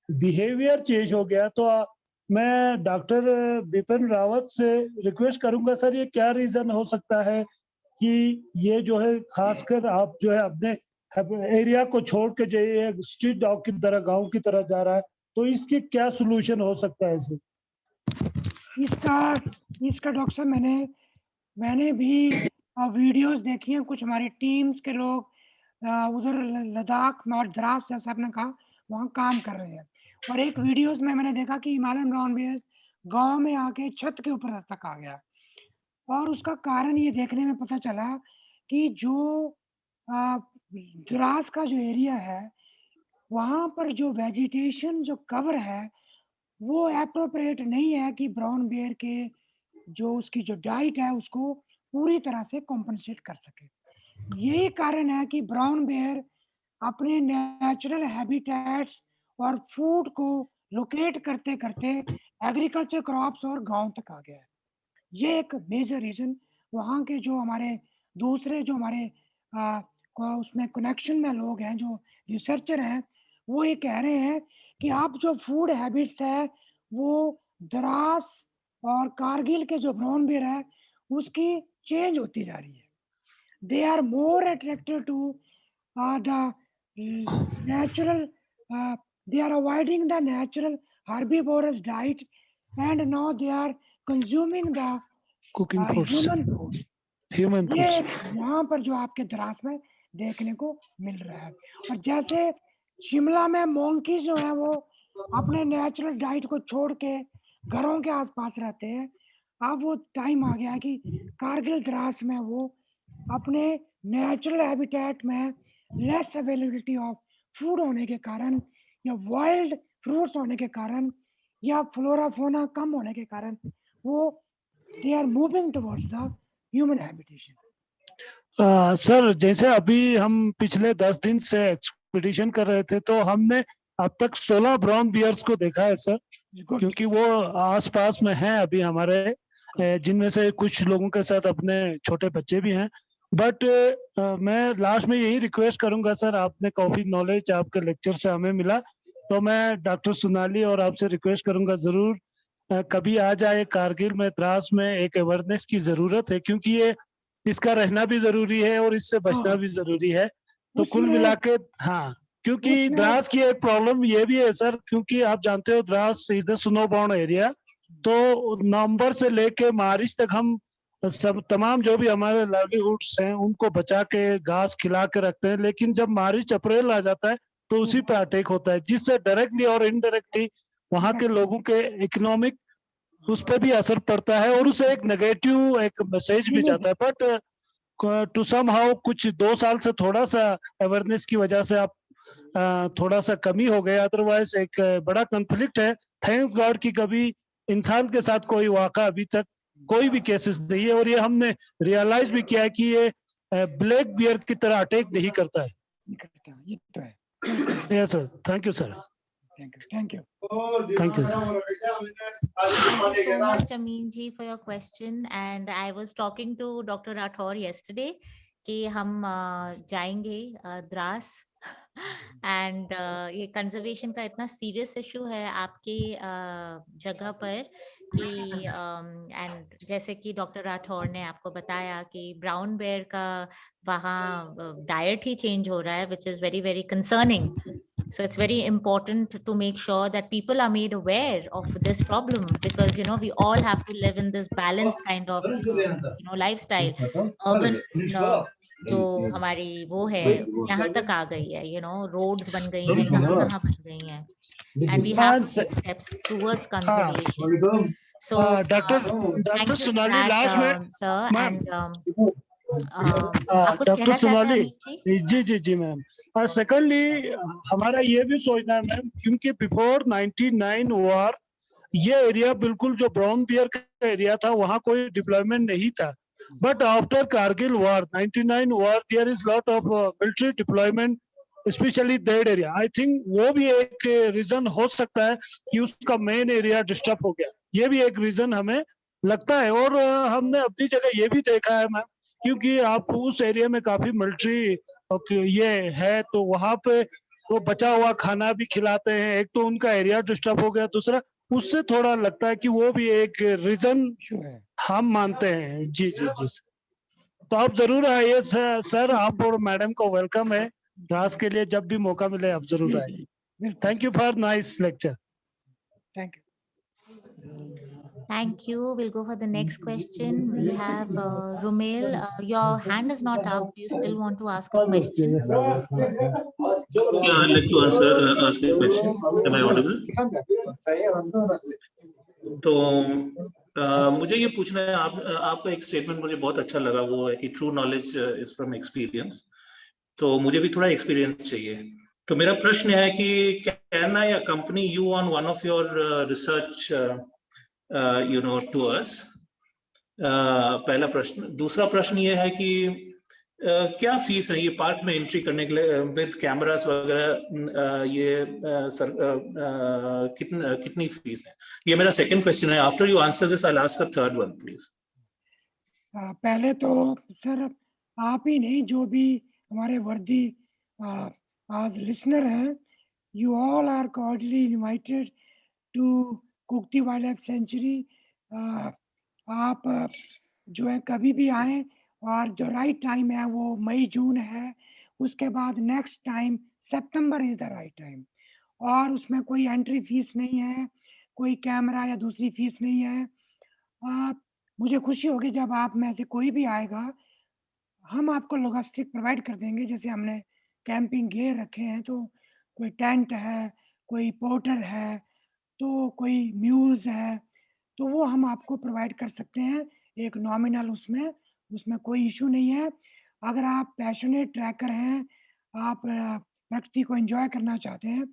बिहेवियर चेंज हो गया. तो मैं डॉक्टर बिपिन रावत से रिक्वेस्ट करूंगा सर, ये क्या रीजन हो सकता है कि ये जो है खासकर आप जो है अपने एरिया को छोड़ के जो ये स्ट्रीट डॉग की तरह गांव की तरह जा रहा है, तो इसकी क्या सोल्यूशन हो सकता है सर? इसका डॉक्टर साहब मैंने भी वीडियोस देखी हैं. कुछ हमारी टीम्स के लोग उधर लद्दाख में और द्रास जैसा आपने कहा वहाँ काम कर रहे हैं. और एक वीडियोस में मैंने देखा कि हिमालयन ब्राउन बेयर गांव में आके छत के ऊपर तक आ गया. और उसका कारण ये देखने में पता चला कि जो द्रास का जो एरिया है वहाँ पर जो वेजिटेशन जो कवर है वो एप्रोप्रिएट नहीं है कि ब्राउन बेयर के जो उसकी जो डाइट है उसको पूरी तरह से कॉम्पनसेट कर सके. यही कारण है कि ब्राउन बेयर अपने नेचुरल हैबिटेट्स और फूड को लोकेट करते करते एग्रीकल्चर क्रॉप्स और गांव तक आ गया है. ये एक मेजर रीजन. वहाँ के जो हमारे दूसरे जो हमारे उसमें कनेक्शन में लोग हैं, जो रिसर्चर हैं, वो ये कह रहे हैं कि आप जो फूड हैबिट्स है वो द्रास और कारगिल के जो ब्राउन बेयर है उसकी चेंज होती जा रही है. they are more attracted to the natural, they are avoiding the natural herbivorous diet, and now they are consuming the Cooking foods, human food. human ये foods. यहाँ पर जो आपके द्रास में देखने को मिल रहा है. और जैसे शिमला में मोंकी जो है वो अपने नेचुरल डाइट को छोड़ के घरों के आसपास रहते हैं, अब वो टाइम आ गया कि कारगिल द्रास में वो अपने नेचुरल हैबिटेट में लेस अवेलेबिलिटी ऑफ फूड होने के कारण या वाइल्ड फ्रूट्स होने के कारण या फ्लोरा फोना कम होने के कारण वो they are moving towards the human habitation. Sir जैसे अभी हम पिछले 10 दिन से एक्सपीडिशन कर रहे थे, तो हमने अब तक 16 ब्राउन बियर्स को देखा है सर, क्योंकि वो आसपास में हैं अभी हमारे, जिनमें से कुछ लोगों के साथ अपने छोटे बच्चे भी हैं. बट मैं लास्ट में यही रिक्वेस्ट करूंगा सर, आपने काफी नॉलेज आपके लेक्चर से हमें मिला, तो मैं डॉक्टर सोनाली और आपसे रिक्वेस्ट करूंगा जरूर कभी आ जाए कारगिल में, द्रास में. एक अवेयरनेस की जरूरत है, क्योंकि ये इसका रहना भी जरूरी है और इससे बचना भी जरूरी है. तो कुल मिला के हाँ, क्योंकि द्रास की एक प्रॉब्लम ये भी है सर, क्योंकि आप जानते हो Dras is the snow bound area, तो नवंबर से लेके मार्च तक हम सब तमाम जो भी हमारे लाइवलीहुड्स हैं उनको बचा के घास खिला के रखते हैं, लेकिन जब मार्च अप्रैल आ जाता है तो उसी पे अटैक होता है, जिससे डायरेक्टली और इनडायरेक्टली वहाँ के लोगों के इकोनॉमिक उस पर भी असर पड़ता है और उसे एक नेगेटिव एक मैसेज भी जाता है. बट टू सम हाउ कुछ 2 साल से थोड़ा सा अवेयरनेस की वजह से आप थोड़ा सा कमी हो गया, अदरवाइज एक बड़ा कॉन्फ्लिक्ट है. थैंक्स गॉड कि कभी इंसान के साथ कोई वाक़ा अभी तक कोई भी केसेस नहीं है, और ये हमने रियलाइज भी किया है कि ये ब्लैक बियर की तरह अटैक नहीं करता है. ये तो है. Yes sir, thank you sir. Thank you. Thank you. Thank you so much, Amin ji, for your question. And I was talking to Dr. Rathore yesterday कि हम जाएंगे द्रास एंड ये कंजर्वेशन का इतना सीरियस इशू है आपकी जगह पर कि एंड जैसे कि डॉक्टर राठौर ने आपको बताया कि ब्राउन बेयर का वहाँ डाइट ही चेंज हो रहा है, which is very very concerning. So it's very important to make sure that people are made aware of this problem, because we all have to live in this balanced kind of lifestyle. Urban जो हमारी वो है यहाँ तक आ गई है, roads बन गई हैं, कहाँ बन गई हैं, and we have to take steps towards conservation. So doctor thank you for Sonali that, last में sir. मैम, And आप कुछ डॉक्टर कहना चाहते हैं सोनाली, अमित जी? जी जी जी मैम। और सेकंडली हमारा ये भी सोचना है मैम, क्योंकि बिफोर 99 वॉर ये एरिया बिल्कुल जो ब्राउन बियर का एरिया था वहाँ कोई डिप्लॉयमेंट नहीं था, but after Kargil war 99 war there is lot of military deployment, specially that area. I think वो भी एक रीजन हो सकता है कि उसका मेन एरिया डिस्टर्ब हो गया, ये भी एक रीजन हमें लगता है। और हमने अपनी जगह ये भी देखा है मैम, क्योंकि आप उस एरिया में काफी मिलिट्री ये है, तो वहां पे वो बचा हुआ खाना भी खिलाते हैं। एक तो उनका एरिया डिस्टर्ब हो गया, दूसरा उससे थोड़ा लगता है कि वो भी एक रीजन हम मानते हैं। जी जी जी सर, तो आप जरूर आइए सर, आप और मैडम को वेलकम है क्लास के लिए, जब भी मौका मिले आप जरूर आइए। Thank you for nice lecture. Thank you. Thank you. We'll go for the next question. We have Rumail. Your hand is not up. Do you still want to ask a question? Yeah, I'd like to ask a question. Am I audible? तो मुझे ये पूछना है, आपका एक statement मुझे बहुत अच्छा लगा, वो है कि true knowledge is from experience. तो मुझे भी थोड़ा एक्सपीरियंस चाहिए। तो मेरा प्रश्न है कि can I company you on one of your research tours? पहला प्रश्न। दूसरा प्रश्न ये है कि क्या फीस है ये पार्क में एंट्री करने के लिए विद कैमरास वगैरह, ये कितनी फीस है? ये मेरा सेकंड क्वेश्चन है। After you answer this I will ask the third one please. पहले तो सर आप ही नहीं, जो भी हमारे वर्दी आज लिसनर हैं, you all are cordially invited to Kugti wildlife sanctuary. आप जो है कभी भी आए, और जो राइट टाइम है वो मई जून है। उसके बाद next time September is the right time, और उसमें कोई एंट्री फीस नहीं है, कोई कैमरा या दूसरी फीस नहीं है। मुझे खुशी होगी जब आप में से कोई भी आएगा, हम आपको लॉजिस्टिक प्रोवाइड कर देंगे। जैसे हमने कैंपिंग गियर रखे हैं, तो कोई टेंट है, कोई पोर्टर है, तो कोई म्यूल्स है, तो वो हम आपको प्रोवाइड कर सकते हैं एक नॉमिनल उसमें कोई इशू नहीं है। अगर आप पैशनेट ट्रैकर हैं, आप प्रकृति को एंजॉय करना चाहते हैं,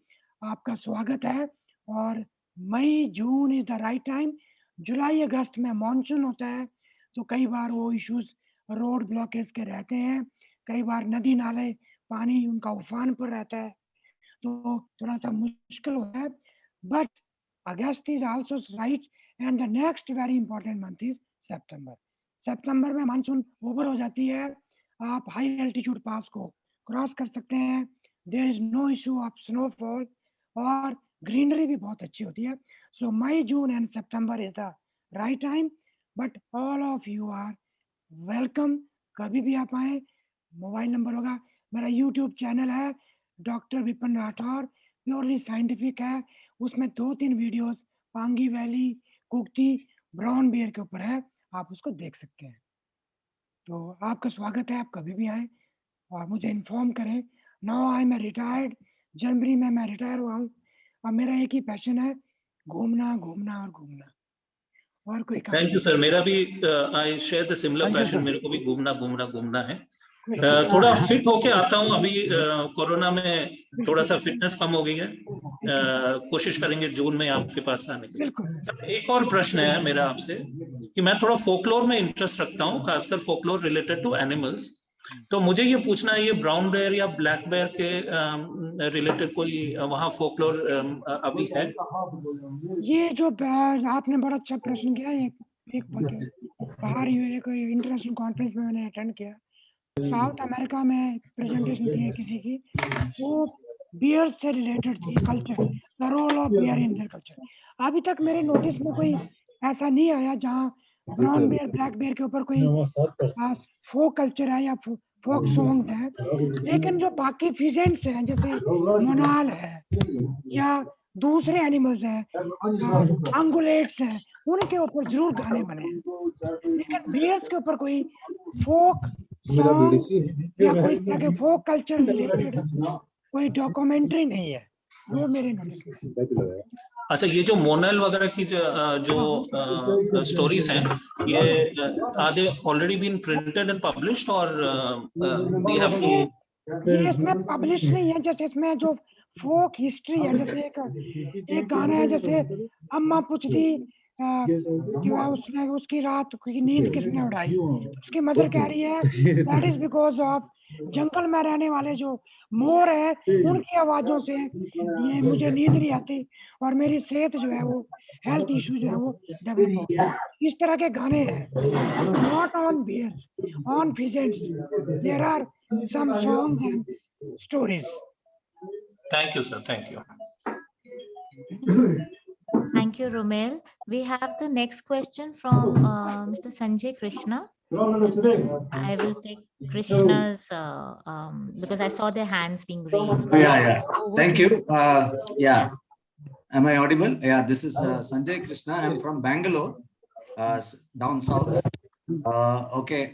आपका स्वागत है। और May June is the right time. जुलाई अगस्त में मानसून होता है, तो कई बार वो इश्यूज रोड ब्लॉकेज के रहते हैं, कई बार नदी नाले पानी उनका उफान पर रहता है, तो थोड़ा सा मुश्किल होता है। But August is also right, and the next very important month is September. सितंबर में मानसून ओवर हो जाती है, आप हाई एल्टीट्यूड पास को क्रॉस कर सकते हैं, there is no issue of snowfall, और ग्रीनरी भी बहुत अच्छी होती है। So May June and September is the right time, but all of you are welcome, कभी भी आप आए। मोबाइल नंबर होगा, मेरा यूट्यूब चैनल है doctor Vipin Rathore, purely scientific है, उसमें 2-3 videos Pangi valley, Kugti, brown bear के ऊपर है, आप उसको देख सकते हैं। तो आपका स्वागत है, आप कभी भी आए और मुझे इन्फॉर्म करें। नाउ आई एम रिटायर्ड, जनवरी में मैं रिटायर हुआ हूँ, और मेरा एक ही पैशन है, घूमना घूमना और घूमना, और कोई काम थैंक यू सर। मेरा भी I share the similar Thank you, passion, sir. मेरे को भी घूमना घूमना घूमना है। कोई थोड़ा फिट होके आता हूँ अभी, कोरोना में थोड़ा सा फिटनेस कम हो गई है। कोशिश करेंगे जून में आपके पास आने के लिए। बिल्कुल। सर एक और प्रश्न है मेरा आपसे कि मैं थोड़ा फोकलोर में इंटरेस्ट रखता हूँ, खासकर फोकलोर रिलेटेड टू एनिमल्स। तो मुझे ये पूछना है, ये ब्राउन बेयर या ब्लैक बेयर के रिलेटेड कोई वहाँ फोकलोर अभी है? ये जो आपने बड़ा अच्छा प्रश्न किया। एक बाहर एक इंटरनेशनल कॉन्फ्रेंस में मैंने अटेंड किया, साउथ अमेरिका में प्रेजेंटेशन थी किसी की, वो बियर से रिलेटेड थी, culture, the role of beer in their culture. अभी तक मेरे नोटिस में कोई ऐसा नहीं आया जहाँ ब्राउन बियर ब्लैक बियर के ऊपर कोई फोक कल्चर है या फोक सॉन्ग है। लेकिन जो बाकी फिजेंट्स हैं जैसे मोनाल है या दूसरे एनिमल्स हैं, अंगुलेट्स हैं, उनके ऊपर जरूर गाने बने हैं। लेकिन बियर्स के ऊपर कोई फोक सॉन्ग या कोई तरह के फोक कल्चर रिलेटेड कोई डॉक्यूमेंट्री नहीं है, वो मेरे नोटिस में। अच्छा, ये जो मोनल वगैरह की जो स्टोरीज हैं, ये are they already been printed and published और वी हैव टू? ये इसमें पब्लिश नहीं है, जैसे इसमें जो फोक हिस्ट्री है, जैसे एक गाना है जैसे अम्मा पूछती कि वह उसने उसकी रात की नींद किसने उड़ाई, उसकी मदर कह रही है दैट इज बिकॉज ऑफ जंगल में रहने वाले जो मोर है उनकी आवाजों से ये मुझे नींद नहीं आती और मेरी सेहत जो है वो हेल्थ इश्यू जो है वो डेवलप हो गया। इस तरह के गाने हैं, not on bears, on pheasants there are some songs and stories. Thank you, sir. Thank you. Thank you, Romel. We have the next question from Mr. Sanjay Krishna. I will take Krishna's because I saw their hands being raised. Yeah. Over Thank to you. Yeah. Am I audible? Yeah, this is Sanjay Krishna. I'm from Bangalore, down south. Okay.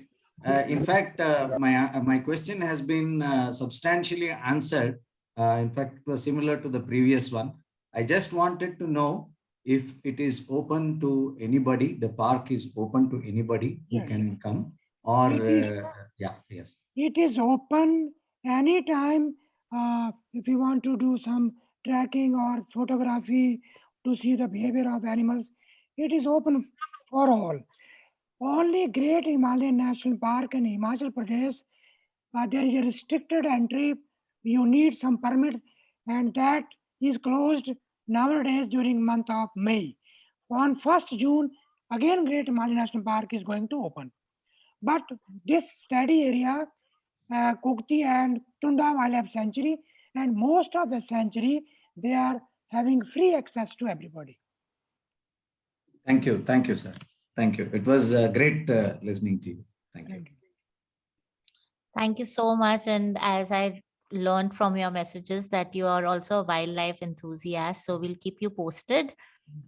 In fact, my question has been substantially answered. In fact, it was similar to the previous one. I just wanted to know if it is open to anybody, the park is open to anybody who can come, or yes. It is open anytime if you want to do some tracking or photography to see the behavior of animals. It is open for all. Only Great Himalayan National Park in Himachal Pradesh, there is a restricted entry. You need some permit, and that is closed nowadays during month of May. On 1st June, again Great Himalayan National Park is going to open. But this study area, Kukti and Tunda Wildlife Sanctuary, and most of the sanctuary, they are having free access to everybody. Thank you, sir. Thank you. It was great listening to you. Thank you. Thank you so much. And as I learned from your messages that you are also a wildlife enthusiast, so we'll keep you posted,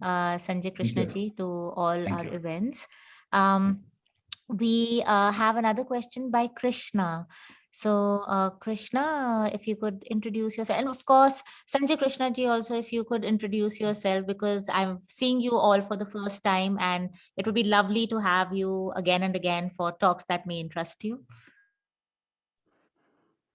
Sanjay Krishna ji, to all our events. We have another question by Krishna. So Krishna, if you could introduce yourself, and of course, Sanjay Krishna ji also, if you could introduce yourself, because I'm seeing you all for the first time and it would be lovely to have you again and again for talks that may interest you.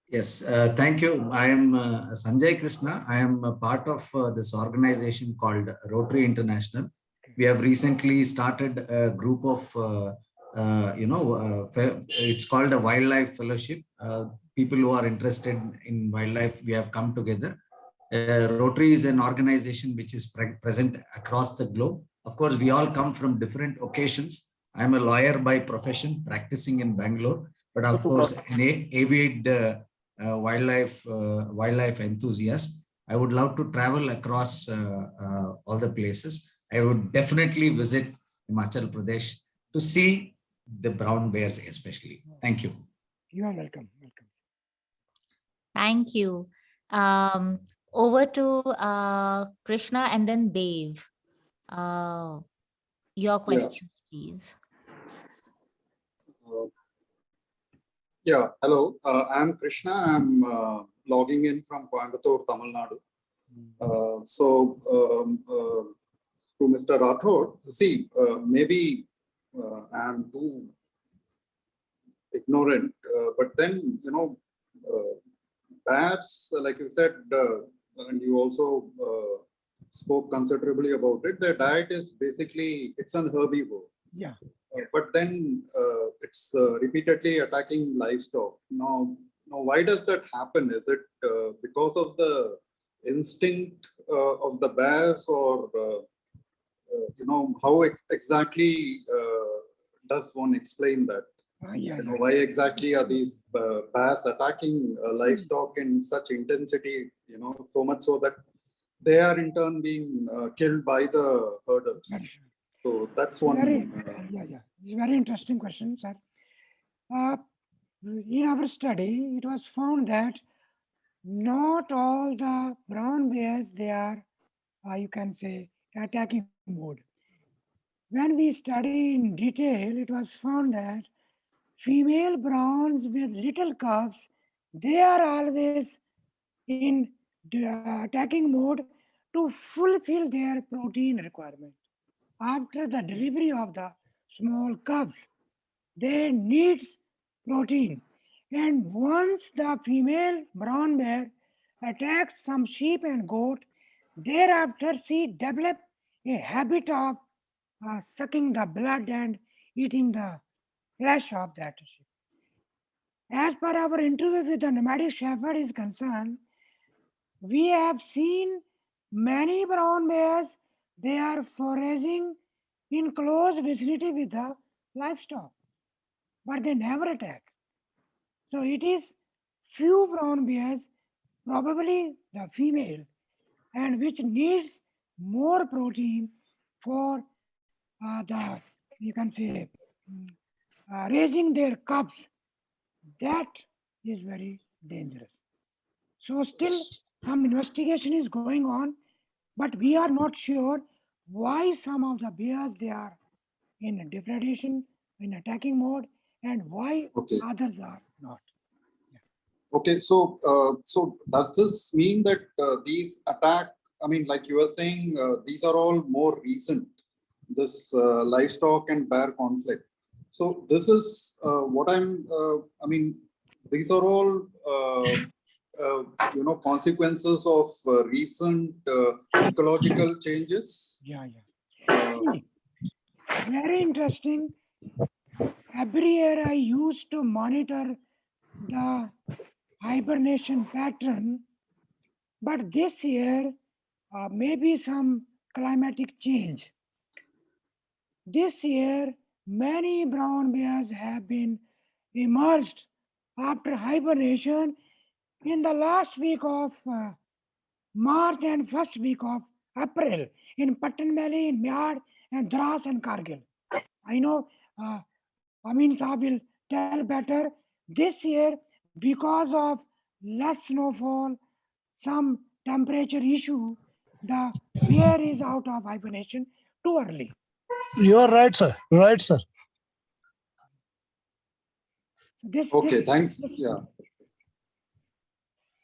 Yes, thank you. I am Sanjay Krishna. I am a part of this organization called Rotary International. We have recently started a group of it's called a wildlife fellowship. People who are interested in wildlife, we have come together. Rotary is an organization which is present across the globe. Of course, we all come from different occasions. I'm a lawyer by profession, practicing in Bangalore, but of course, an avid wildlife enthusiast. I would love to travel across all the places. I would definitely visit Himachal Pradesh to see the brown bears especially. Thank you. You are welcome. Thank you. Over to Krishna and then Dave. Your questions, please. Hello. I'm Krishna. I'm logging in from Coimbatore, Tamil Nadu. To Mr. Rathore, see, maybe I'm too ignorant, but then, bears, like you said, and you also spoke considerably about it, their diet is basically, it's an herbivore. Yeah. But then it's repeatedly attacking livestock. Now, why does that happen? Is it because of the instinct of the bears, or how exactly does one explain that? Why exactly are these bears attacking livestock in such intensity, so much so that they are in turn being killed by the herders. So that's one. It's a very interesting question, sir. In our study, it was found that not all the brown bears, they are, you can say, attacking mode. When we study in detail, it was found that female browns with little cubs, they are always in attacking mode to fulfill their protein requirement. After the delivery of the small cubs, they need protein. And once the female brown bear attacks some sheep and goat, thereafter she develops a habit of sucking the blood and eating the flesh of that sheep. As per our interview with the nomadic shepherd is concerned, we have seen many brown bears, they are foraging in close vicinity with the livestock, but they never attack. So it is few brown bears, probably the female, and which needs more protein for the, you can say, mm, raising their cubs. That is very dangerous. So still some investigation is going on, but we are not sure why some of the bears they are in depredation, in attacking mode, and why others are not. Okay, so does this mean that these I mean, like you were saying, these are all more recent, this livestock and bear conflict. So this is what I mean, these are all, consequences of recent ecological changes. See, very interesting. Every year I used to monitor the hibernation pattern, but this year maybe some climatic change. This year, many brown bears have been emerged after hibernation in the last week of March and first week of April in Patan Valley, in Mehar, and Dras and Kargil. I know Amin Saab will tell better. This year, because of less snowfall, some temperature issue, the bear is out of hibernation too early. You are right, sir. Right, sir. Okay,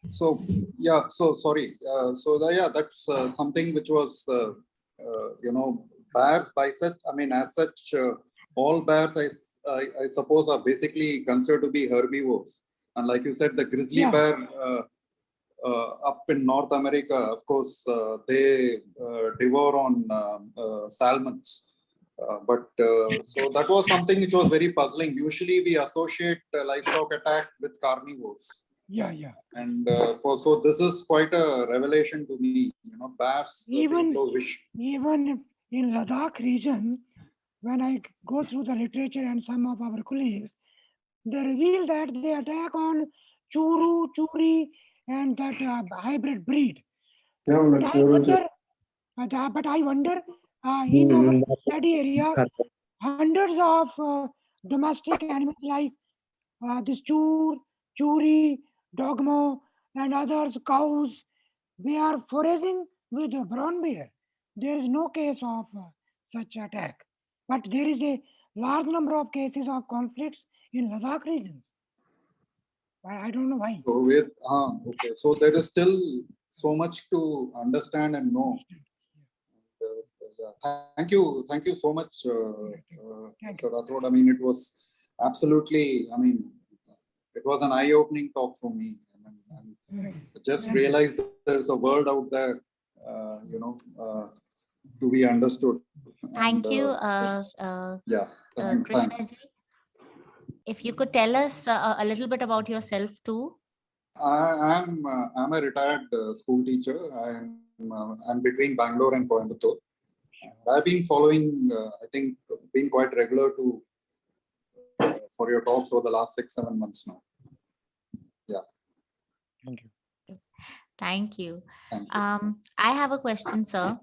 So sorry. That's something which was, bears by such. I mean, as such, all bears, I suppose, are basically considered to be herbivores. And like you said, the grizzly bear up in North America, of course, they devour on salmons. So that was something which was very puzzling. Usually we associate livestock attack with carnivores. And so this is quite a revelation to me. Bears being so vicious. Even in Ladakh region, when I go through the literature and some of our colleagues, they reveal that they attack on churu, churi, and that hybrid breed. But I wonder, in our study area, hundreds of domestic animals like this churi, dogmo, and others, cows, they are foraging with a brown bear. There is no case of such attack. But there is a large number of cases of conflicts in Ladakh region. I don't know why. Okay, so there is still so much to understand and know. Thank you so much, Mr. Rathore. I mean, it was absolutely, it was an eye-opening talk for me. I just realized that there's a world out there, to be understood. Thank you. Thanks. If you could tell us a little bit about yourself too. I'm a retired school teacher. I'm between Bangalore and Coimbatore. I've been following, I think, been quite regular to for your talks over the last 6-7 months now. Thank you. Thank you. Thank you. I have a question, sir.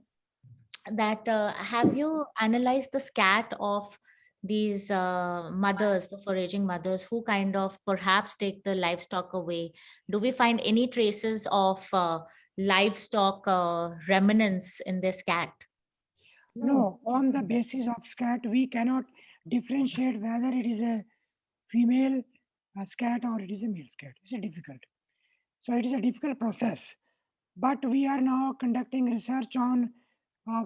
That have you analyzed the scat of these mothers, the foraging mothers, who kind of perhaps take the livestock away? Do we find any traces of livestock remnants in their scat? No, on the basis of scat, we cannot differentiate whether it is a female scat or it is a male scat. It's a difficult. So it is a difficult process. But we are now conducting research on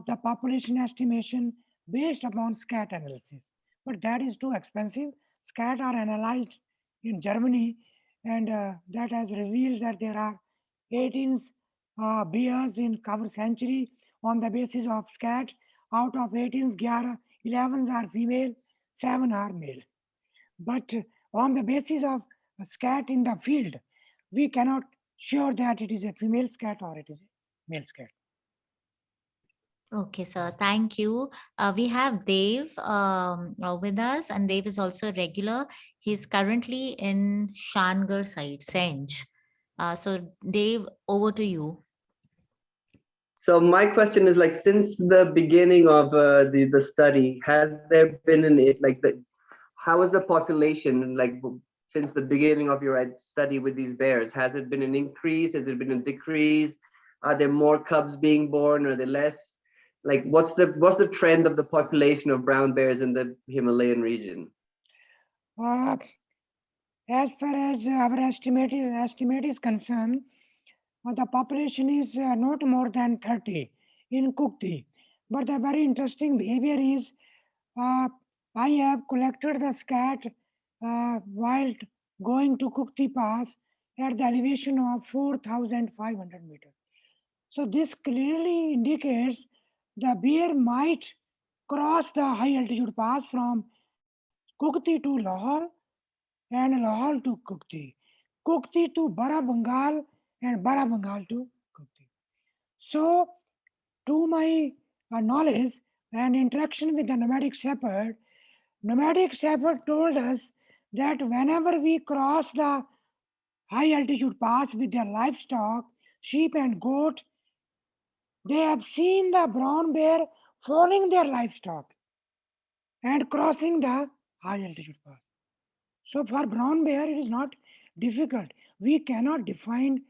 the population estimation based upon scat analysis. But that is too expensive. Scat are analyzed in Germany, and that has revealed that there are 18 bears in cover century on the basis of scat. Out of 18, 11 are female, 7 are male. But on the basis of a scat in the field, we cannot sure that it is a female scat or it is a male scat. Okay, sir. Thank you. We have Dave with us, and Dave is also a regular. He's currently in Shangar side, Senj. So, Dave, over to you. So my question is, like, since the beginning of the study, has there been how is the population, like, since the beginning of your study with these bears? Has it been an increase? Has it been a decrease? Are there more cubs being born? Are there less? Like, what's the trend of the population of brown bears in the Himalayan region? As far as our estimate is concerned, the population is not more than 30 in Kukti. But the very interesting behavior is, I have collected the scat while going to Kukti Pass at the elevation of 4,500 meters. So this clearly indicates the bear might cross the high altitude pass from Kukti to Lahore and Lahore to Kukti, Kukti to Bara Bengal and Bara Bengal to Kukti. So, to my knowledge and interaction with the nomadic shepherd told us that whenever we cross the high altitude pass with their livestock, sheep and goat, they have seen the brown bear following their livestock and crossing the high altitude pass. So for brown bear, it is not difficult. We cannot define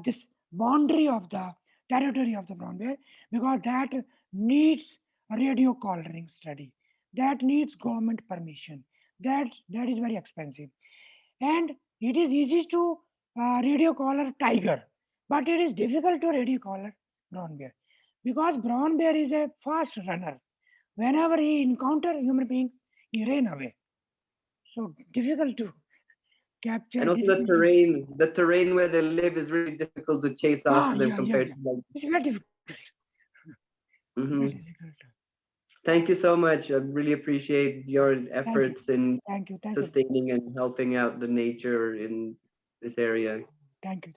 this boundary of the territory of the brown bear because that needs a radio collaring study. That needs government permission. That is very expensive. And it is easy to radio collar tiger, but it is difficult to radio collar brown bear because brown bear is a fast runner. Whenever he encounter human beings, he ran away. So difficult to capture. And also the terrain where they live is really difficult to chase after them compared to like. It's very difficult. Mhm. Very difficult. Thank you so much. I really appreciate your efforts in Thank you. sustaining and helping out the nature in this area. Thank you.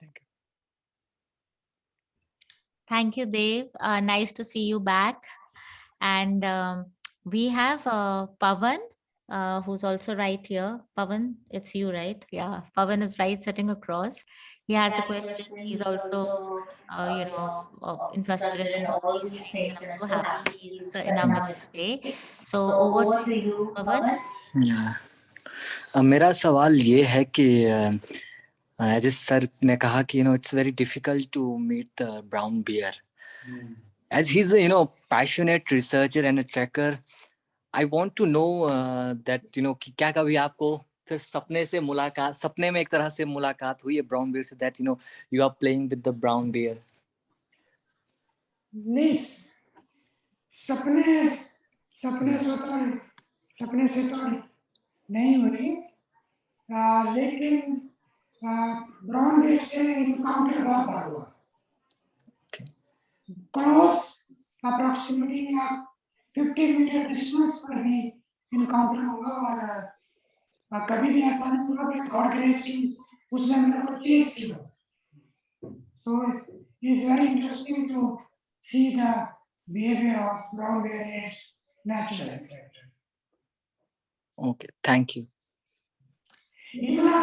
Thank you, Dave. Nice to see you back. And we have Pavan, who's also right here. Pavan, it's you, right? Yeah, Pavan is right, sitting across. He has a question. He's also, interested in all these things. I'm so happy he's in our midst today. So over to you, Pavan. मेरा सवाल ये है कि जिस sir ने कहा कि it's very difficult to meet the brown bear. As he's a passionate researcher and a tracker, I want to know that कि क्या कभी आपको फिर सपने में एक तरह से मुलाकात हुई है brown bear से, that you are playing with the brown bear? नहीं, सपने से तो नहीं हुई, लेकिन brown bear से encounter बहुत बार हुआ. Close, approximately 50-meter distance पर भी encounter हुआ और कभी भी ऐसा नहीं हुआ कि God grace उसने मेरे को chase किया. So it is very interesting to see the behavior of brown bear in its natural character. Okay, thank you. इतना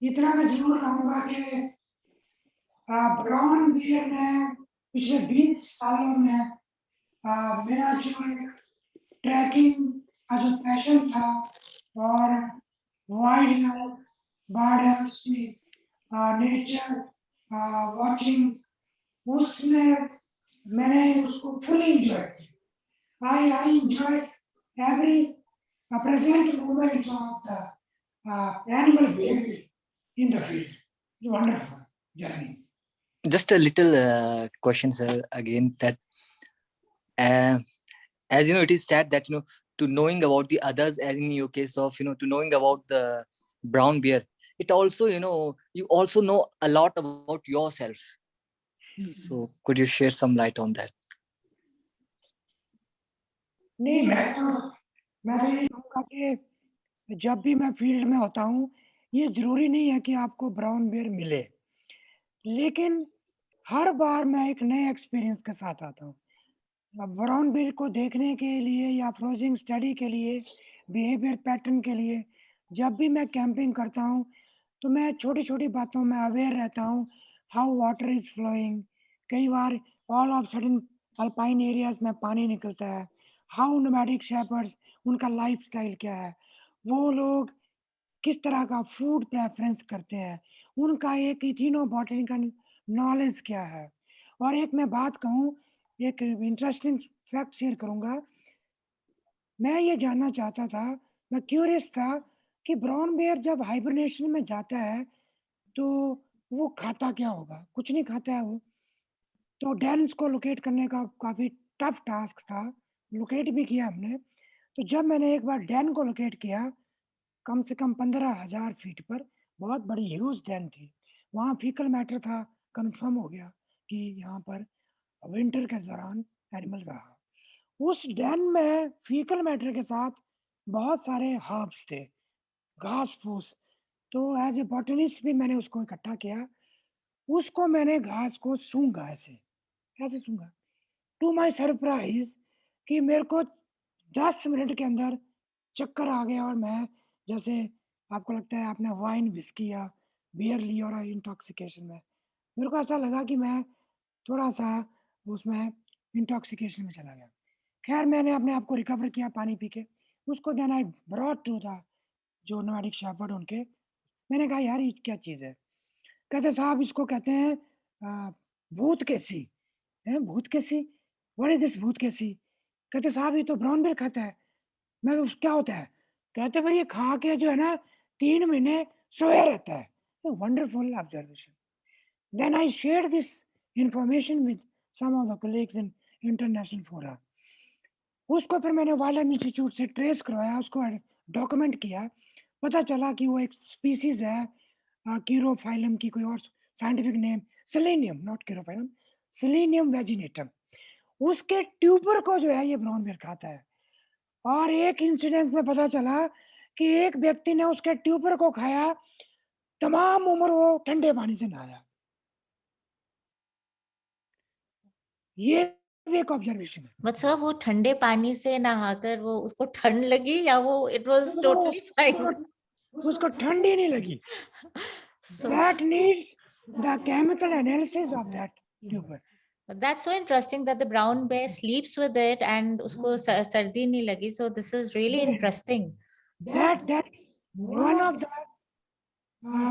इतना मैं जरूर कहूंगा कि ब्राउन बियर ने पिछले 20 सालों में मेरा जो एक ट्रैकिंग का जो पैशन था और wild life, biodiversity, nature watching, उसमें मैंने उसको फुली एंजॉय किया. I enjoyed every present moment of the animal behavior in the field. It's a wonderful journey. Just a little question, sir, again, that as you know, it is sad that, you know, to knowing about the others, and in your case of, you know, to knowing about the brown bear, it also, you know, you also know a lot about yourself. So could you share some light on that? नहीं, मैं तो ये कहूँगा कि जब भी मैं field में होता हूँ, ये जरूरी नहीं है कि आपको ब्राउन बेयर मिले, लेकिन हर बार मैं एक नए एक्सपीरियंस के साथ आता हूँ. ब्राउन बेयर को देखने के लिए या फ्रोजिंग स्टडी के लिए, बिहेवियर पैटर्न के लिए, जब भी मैं कैंपिंग करता हूँ, तो मैं छोटी छोटी बातों में अवेयर रहता हूँ. हाउ वाटर इज फ्लोइंग, कई बार all of sudden alpine areas में पानी निकलता है. हाउ नोमैडिक शेपर्ड्स, उनका लाइफस्टाइल क्या है, वो लोग किस तरह का फूड प्रेफरेंस करते हैं, उनका एक इथिनोबॉटनिकल नॉलेज क्या है. और एक मैं बात कहूँ, एक इंटरेस्टिंग फैक्ट शेयर करूंगा. मैं ये जानना चाहता था, मैं क्यूरियस था कि ब्राउन बेयर जब हाइबरनेशन में जाता है तो वो खाता क्या होगा. कुछ नहीं खाता है वो. तो डेन्स को लोकेट करने का काफ़ी टफ टास्क था. लोकेट भी किया हमने. तो जब मैंने एक बार डेन को लोकेट किया, कम से कम 15,000 फीट पर, बहुत बड़ी ह्यूज डेन थी. वहाँ फीकल मैटर था, कंफर्म हो गया कि यहाँ पर विंटर के दौरान एनिमल रहा. उस डेन में फीकल मैटर के साथ बहुत सारे हर्ब्स थे, घास फूस. तो एज ए बॉटनिस्ट भी मैंने उसको इकट्ठा किया. उसको मैंने घास को सूंघा, ऐसे सूंघा. टू माय सरप्राइज कि मेरे को 10 मिनट के अंदर चक्कर आ गया, और मैं जैसे, आपको लगता है आपने वाइन विस्की या बियर ली और इंटॉक्सिकेशन में, मेरे को ऐसा लगा कि मैं थोड़ा सा उसमें इंटॉक्सिकेशन में चला गया. खैर मैंने अपने आप को रिकवर किया पानी पी के. उसको then I brought to the जो नोमैडिक शेपर्ड उनके. मैंने कहा यार ये क्या चीज़ है. कहते साहब इसको कहते हैं भूत केसी. है भूत केसी, व्हाट इज दिस भूत केसी. कहते साहब ये तो ब्राउन बेयर खाता है. मैं क्या होता है. कहते भाई ये खा के जो है ना 3 महीने सोया रहता है. Wonderful observation. Then I share this information with some of the colleagues in international fora. उसको फिर मैंने वाइल्ड लाइफ इंस्टीट्यूट से ट्रेस करवाया, उसको डॉक्यूमेंट किया. पता चला कि वो एक स्पीसीज है, कीरोफाइलम की कोई और scientific name Selinum, not Chaerophyllum, Selinum vaginatum. उसके ट्यूबर को जो है ये ब्राउन बेयर खाता है. और एक इंसिडेंट में पता चला कि एक व्यक्ति ने उसके ट्यूबर को खाया, तमाम उम्र वो ठंडे पानी से नहाया. ये भी एक ऑब्जर्वेशन है. बट सर वो ठंडे पानी से नहाकर वो उसको ठंड लगी या वो इट वाज टोटली फाइन. उसको ठंड ही नहीं लगी. So That needs the chemical analysis of that tuber. that's so interesting that the brown bear sleeps with it and usko sardi nahi lagi. So this is really interesting. That's one of the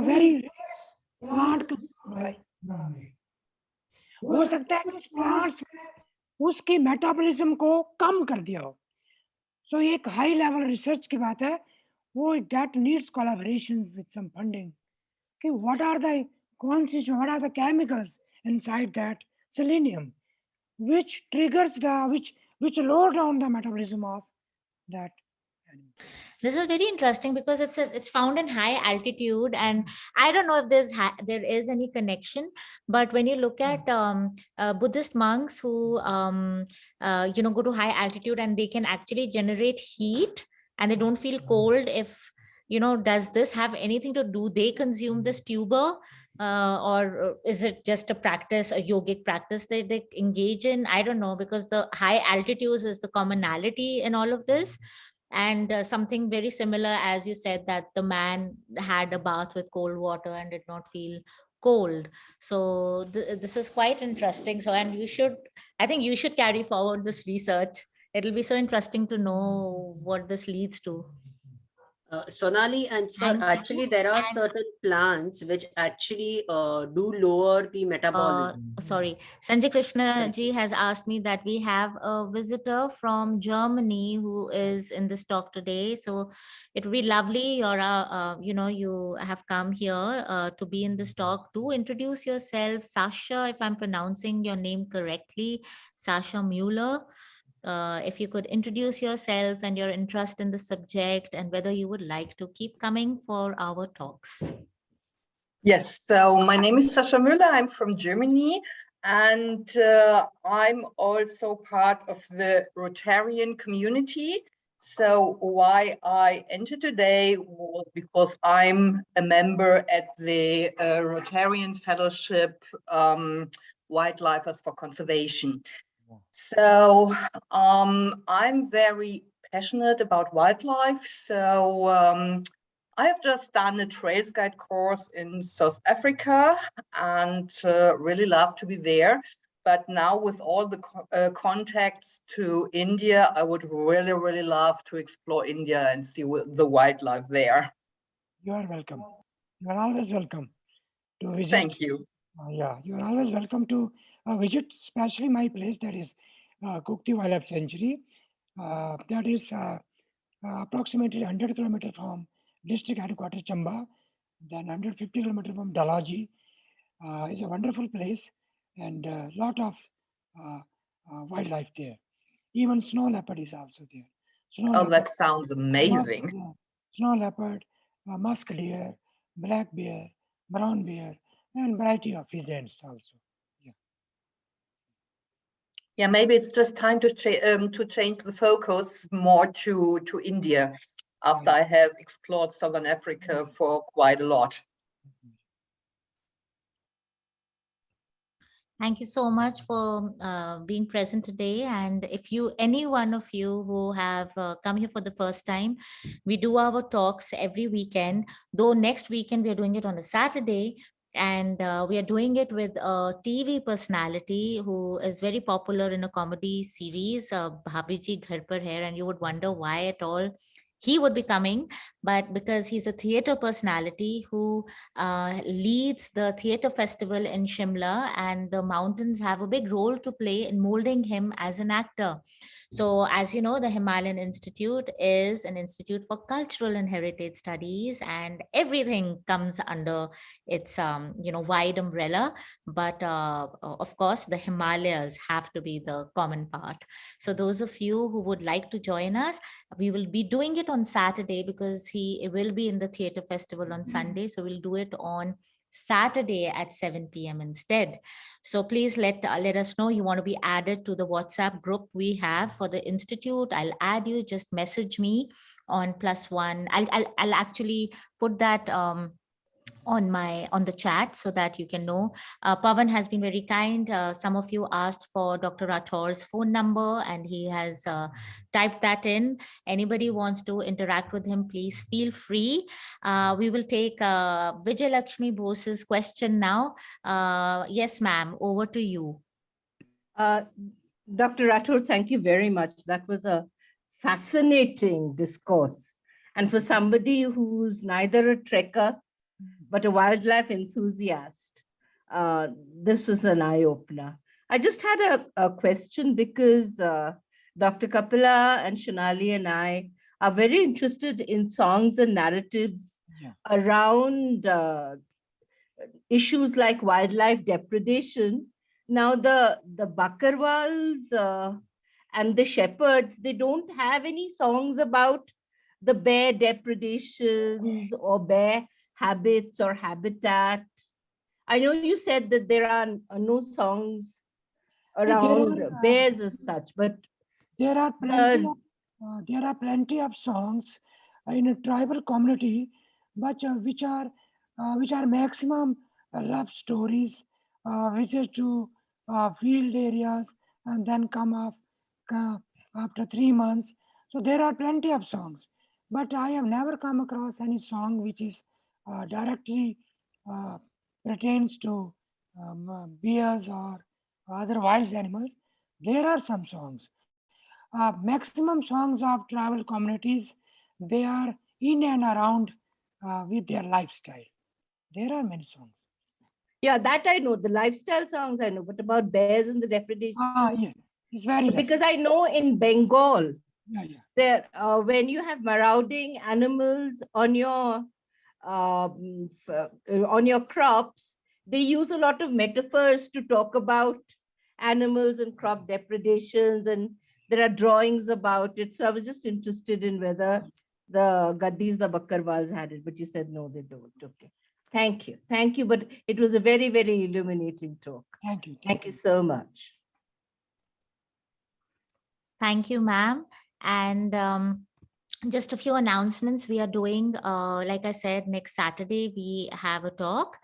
very rare plant knowledge. हो सकता है कि उस plants में उसकी metabolism को कम कर दिया हो. सो एक हाई लेवल रिसर्च की बात है वो. That needs collaboration with some funding कि what are the constituents, what are the chemicals inside that selenium which triggers the which lower down the metabolism of that animal. This is very interesting because it's found in high altitude, and I don't know if there is any connection. But when you look at Buddhist monks who go to high altitude and they can actually generate heat and they don't feel cold, if does this have anything to do? They consume this tuber, or is it just a practice, a yogic practice that they engage in? I don't know, because the high altitudes is the commonality in all of this. and something very similar, as you said, that the man had a bath with cold water and did not feel cold. So this is quite interesting. So, and I think you should carry forward this research. It'll be so interesting to know what this leads to. Sonali and sir, Thank you. actually there are certain plants which actually do lower the metabolism. Sorry, Sanjay Krishna ji has asked me that we have a visitor from Germany who is in this talk today. So it would be lovely, you have come here to be in this talk. Do introduce yourself, Sasha, if I'm pronouncing your name correctly, Sasha Mueller. If you could introduce yourself and your interest in the subject and whether you would like to keep coming for our talks. Yes, so my name is Sascha Müller. I'm from Germany, and I'm also part of the Rotarian community. So why I entered today was because I'm a member at the Rotarian Fellowship Wildlifers for Conservation. So I'm very passionate about wildlife. So I have just done a Trails Guide course in South Africa and really love to be there. But now with all the contacts to India, I would really, really love to explore India and see the wildlife there. You are welcome. You are always welcome to visit. Thank you. Yeah, you are always welcome to visit, especially my place, that is Kukti Wildlife Sanctuary. That is approximately 100 kilometers from district headquarters Chamba, then 150 kilometers from Dalaji. It's a wonderful place and a lot of wildlife there. Even snow leopard is also there. Oh, that sounds amazing. Snow leopard, musk deer, black bear, brown bear, and variety of pheasants also. Yeah, maybe it's just time to change the focus more to India after I have explored Southern Africa for quite a lot. Thank you so much for being present today. And if any one of you who have come here for the first time, we do our talks every weekend, though next weekend we are doing it on a Saturday. And we are doing it with a TV personality who is very popular in a comedy series, Bhabiji Ghar Par Hai, and you would wonder why at all he would be coming, but because he's a theater personality who leads the theater festival in Shimla, and the mountains have a big role to play in molding him as an actor. So, as you know, the Himalayan Institute is an institute for cultural and heritage studies, and everything comes under its wide umbrella. But of course, the Himalayas have to be the common part. So, those of you who would like to join us, we will be doing it on Saturday because he will be in the theater festival on Sunday. So we'll do it on Saturday at 7 p.m. instead. So please let us know you want to be added to the WhatsApp group we have for the Institute. I'll add you, just message me on +1. I'll actually put that on the chat so that you can know. Pavan has been very kind. Some of you asked for Dr. Rathore's phone number and he has typed that in. Anybody wants to interact with him, please feel free. We will take Vijay Lakshmi Bose's question now. Yes, ma'am, over to you. Dr. Rathore, thank you very much. That was a fascinating discourse. And for somebody who's neither a trekker but a wildlife enthusiast, this was an eye-opener. I just had a question because Dr. Kapila and Shonali and I are very interested in songs and narratives around issues like wildlife depredation. Now, the Bakarwals and the shepherds, they don't have any songs about the bear depredations or bear habits or habitat. I know you said that there are no songs around bears as such, but there are plenty of songs in a tribal community, but which are maximum love stories, visits to field areas, and then come off after 3 months. So there are plenty of songs, but I have never come across any song which is directly uh, pertains to bears or other wild animals. There are some songs. Maximum songs of tribal communities, they are in and around with their lifestyle. There are many songs. Yeah, that I know. The lifestyle songs I know, but about bears and the depredation. Yeah, it's very less. Because I know in Bengal, Yeah. there when you have marauding animals on your crops, they use a lot of metaphors to talk about animals and crop depredations, and there are drawings about it. So I was just interested in whether the Gaddis, the Bakkarwals had it, but you said no, they don't. Okay. Thank you. Thank you. But it was a very, very illuminating talk. Thank you. Thank you so much. Thank you, ma'am. And just a few announcements we are doing. Like I said, next Saturday, we have a talk.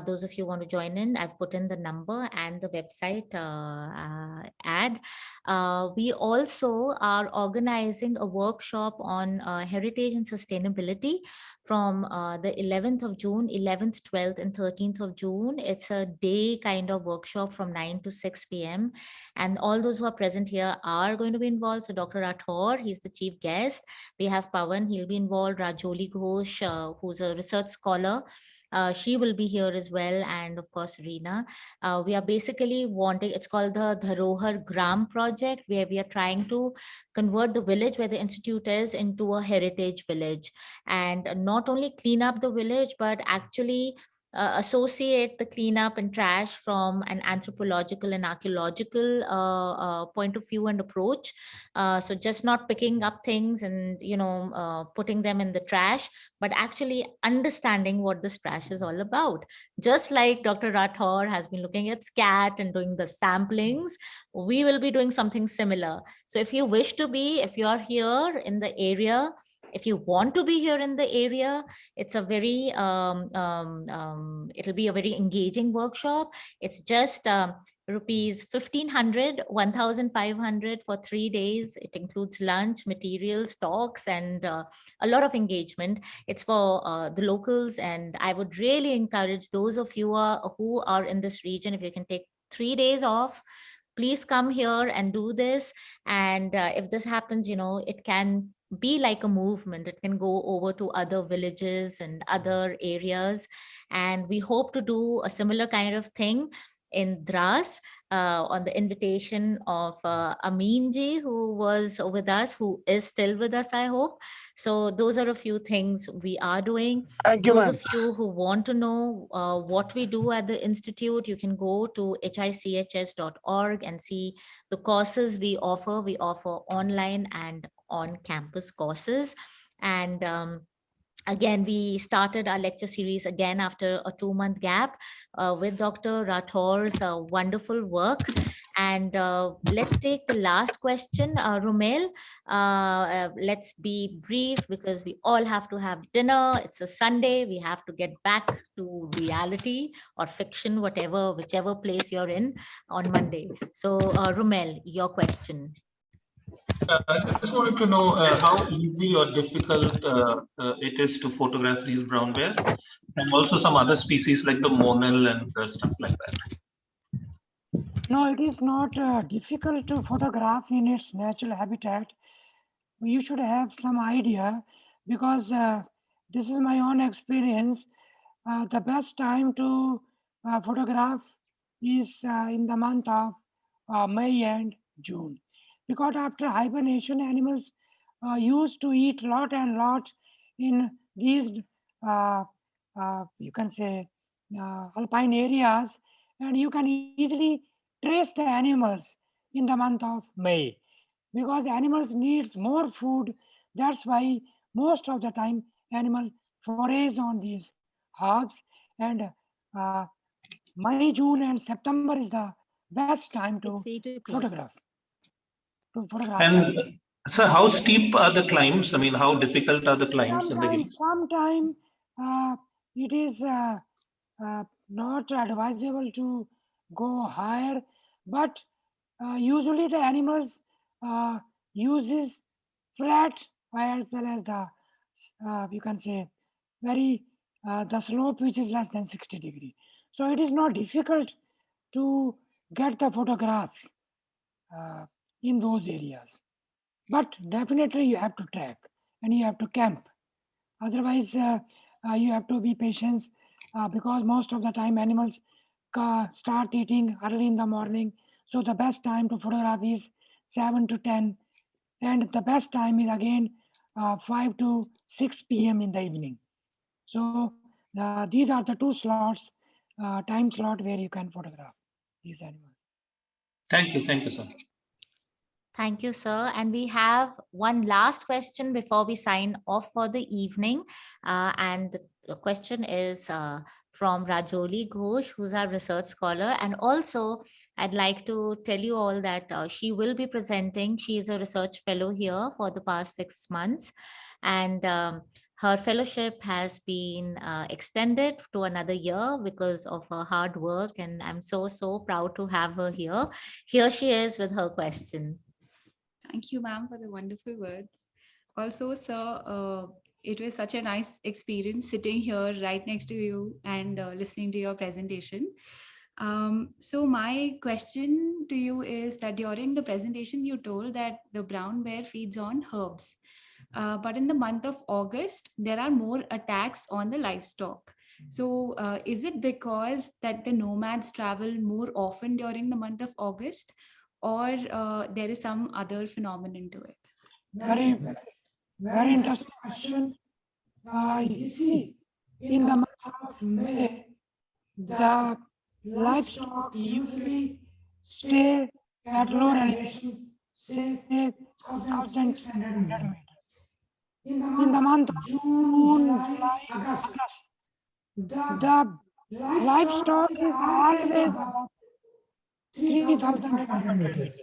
Those of you who want to join in, I've put in the number and the website ad. We also are organizing a workshop on heritage and sustainability from the 11th of June, 11th, 12th, and 13th of June. It's a day kind of workshop from 9 to 6 p.m. And all those who are present here are going to be involved. So Dr. Rathore, he's the chief guest. We have Pawan, he'll be involved. Rajoli Ghosh, who's a research scholar. She will be here as well. And of course, Reena. We are basically wanting, it's called the Dharohar Gram project, where we are trying to convert the village where the institute is into a heritage village. And not only clean up the village, but actually associate the cleanup and trash from an anthropological and archaeological point of view and approach. So just not picking up things and putting them in the trash, but actually understanding what this trash is all about. Just like Dr. Rathore has been looking at SCAT and doing the samplings, we will be doing something similar. So if you wish to be, if you are here in the area, if you want to be here in the area, it's a very, it'll be a very engaging workshop. It's just rupees 1,500, 1,500 for 3 days. It includes lunch, materials, talks, and a lot of engagement. It's for the locals, and I would really encourage those of you who are in this region, if you can take 3 days off, please come here and do this. And if this happens, it can be like a movement. It can go over to other villages and other areas. And we hope to do a similar kind of thing in Dras on the invitation of Amin ji, who was with us, who is still with us, I hope. So those are a few things we are doing. Thank you, Those ma'am. of you who want to know what we do at the Institute, you can go to hichs.org and see the courses we offer. We offer online and on-campus courses. And again, we started our lecture series again after a 2-month gap with Dr. Rathore's wonderful work. And let's take the last question, Romel. Let's be brief because we all have to have dinner. It's a Sunday. We have to get back to reality or fiction, whichever place you're in on Monday. So Romel, your question. I just wanted to know how easy or difficult it is to photograph these brown bears, and also some other species like the monal and stuff like that. No, it is not difficult to photograph in its natural habitat. You should have some idea, because this is my own experience. The best time to photograph is in the month of May and June, because after hibernation, animals used to eat lot and lot in these you can say alpine areas, and you can easily trace the animals in the month of May, because animals needs more food. That's why most of the time animal forays on these herbs, and uh, May, June, and September is the best time to photograph. And so how steep are the climbs? I mean, how difficult are the climbs in the hills? Sometimes it is not advisable to go higher, but usually the animals uses flat as well as the, you can say, very, the slope which is less than 60 degree. So it is not difficult to get the photographs in those areas. But definitely you have to track and you have to camp. Otherwise, you have to be patient because most of the time animals start eating early in the morning. So the best time to photograph is 7 to 10. And the best time is again 5 to 6 p.m. in the evening. So these are the two slots, time slot where you can photograph these animals. Thank you, sir. Thank you, sir. And we have one last question before we sign off for the evening. And the question is from Rajoli Ghosh, who's our research scholar. And also, I'd like to tell you all that she will be presenting. She is a research fellow here for the past 6 months. And her fellowship has been extended to another year because of her hard work. And I'm so proud to have her here. Here she is with her question. Thank you, ma'am, for the wonderful words. Also, sir, it was such a nice experience sitting here right next to you and listening to your presentation. So my question to you is that during the presentation, you told that the brown bear feeds on herbs. But in the month of August, there are more attacks on the livestock. So is it because that the nomads travel more often during the month of August, or there is some other phenomenon to it? Very interesting question. You see, in the month of May, the livestock usually stay at lower elevation, say 1,600 meters. In the month of June, July, August, the livestock is always above 3,500 meters.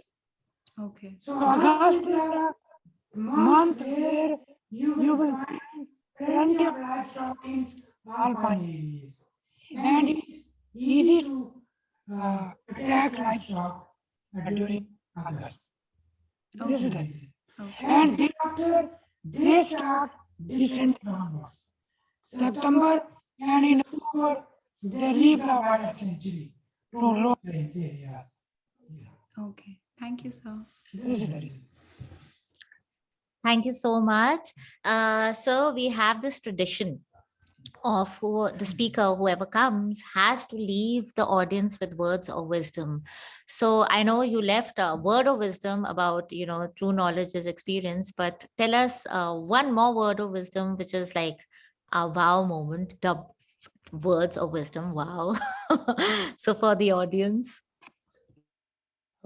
Okay. So August is the month where you will find plenty of livestock in alpine areas. And it's easy to attack livestock during August. This is the reason. And thereafter, they start descending downwards. September and in October, they leave the wildlife sanctuary to low plains areas. Okay. Thank you, sir. This is the reason. Thank you so much. So we have this tradition of the speaker, whoever comes, has to leave the audience with words of wisdom. So I know you left a word of wisdom about, true knowledge is experience, but tell us one more word of wisdom, which is like a wow moment, the words of wisdom. Wow. So for the audience.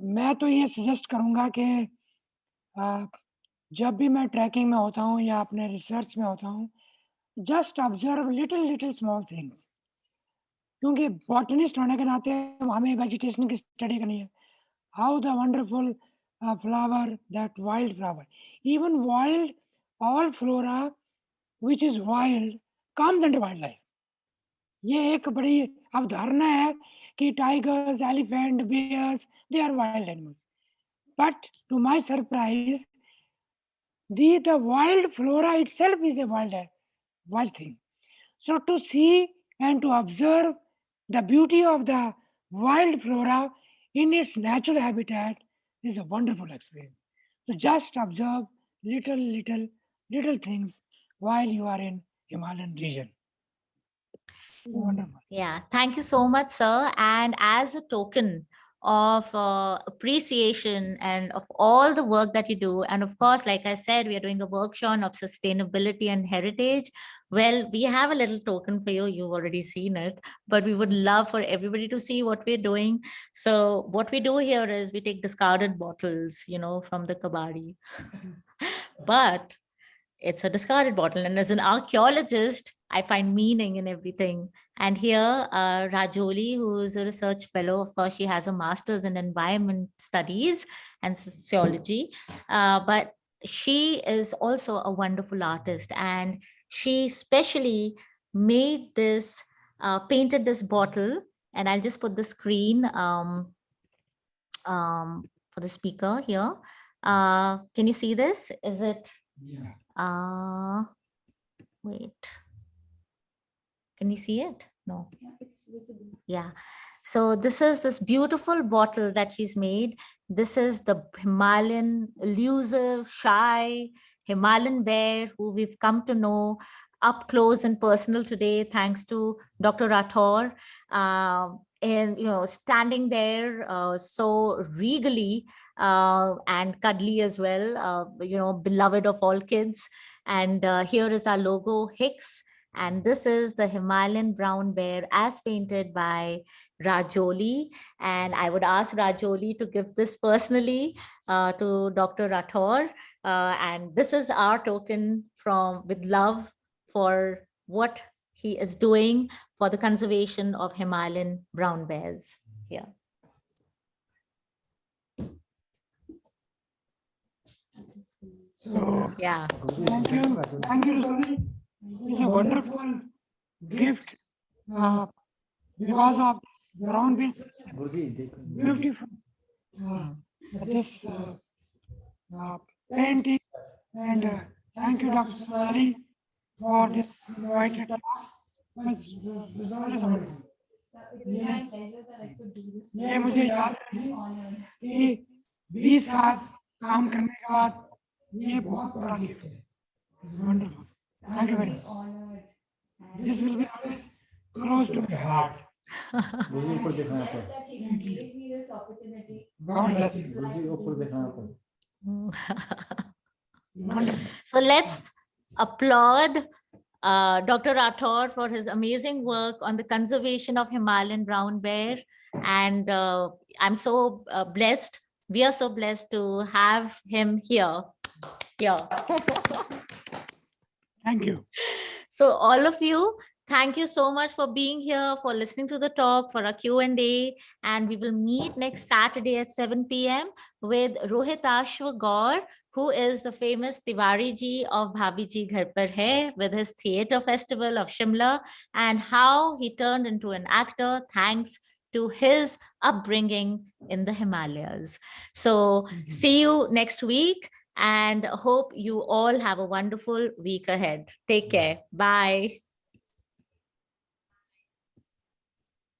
मैं तो ये suggest करूंगा कि जब भी मैं trekking में होता हूँ या अपने रिसर्च में होता हूँ, just observe little small things, क्योंकि बॉटनिस्ट होने के नाते हमें वेजिटेशन की स्टडी करनी है. How the wonderful flower, that wild flower, even wild, all flora which is wild comes under wild life. ये एक बड़ी अवधारणा है कि tigers, elephant, bears, they are wild animals. But to my surprise, the wild flora itself is a wild thing. So to see and to observe the beauty of the wild flora in its natural habitat is a wonderful experience. So just observe little things while you are in Himalayan region. Wonderful. Yeah, thank you so much, sir. And as a token of appreciation and of all the work that you do, and of course, like I said, we are doing a workshop of sustainability and heritage. Well, we have a little token for you. You've already seen it, but we would love for everybody to see what we're doing. So what we do here is we take discarded bottles, from the kabadi. But it's a discarded bottle. And as an archaeologist, I find meaning in everything. And here, Rajoli, who is a research fellow, of course, she has a master's in environment studies and sociology, but she is also a wonderful artist. And she specially made this, painted this bottle, and I'll just put the screen for the speaker here. Can you see this? Is it? Yeah. Wait. Can you see it? No. Yeah, it's visible. Yeah. So this is this beautiful bottle that she's made. This is the Himalayan, elusive, shy Himalayan bear who we've come to know up close and personal today, thanks to Dr. Rathore. And standing there so regally and cuddly as well, beloved of all kids. And here is our logo, HICHS. And this is the Himalayan brown bear as painted by Rajoli. And I would ask Rajoli to give this personally to Dr. Rathore. And this is our token with love for what he is doing for the conservation of Himalayan brown bears. Yeah. So Yeah. thank you, Rajoli. It's a wonderful gift because of brown bears. Beautiful. This painting, and thank you, Dr. Sonali, for this invited class. Was wonderful. It is my pleasure that I could do this. ये मुझे याद है कि 20 साल काम करने के बाद ये बहुत बड़ा गिफ्ट है. Wonderful. Thank you very much. Honored. This will be always close to my heart. That he gave me this opportunity. God bless you. Wonderful. So let's applaud Dr. Rathore for his amazing work on the conservation of Himalayan brown bear. And I'm so blessed. We are so blessed to have him here. Thank you. So all of you, thank you so much for being here, for listening to the talk, for our Q&A. And we will meet next Saturday at 7 p.m. with Rohit Ashwa Gaur, who is the famous Tiwari ji of Bhabhi Ji Ghar Par Hai, with his theatre festival of Shimla, and how he turned into an actor thanks to his upbringing in the Himalayas. So see you next week, and hope you all have a wonderful week ahead. Take care. Bye.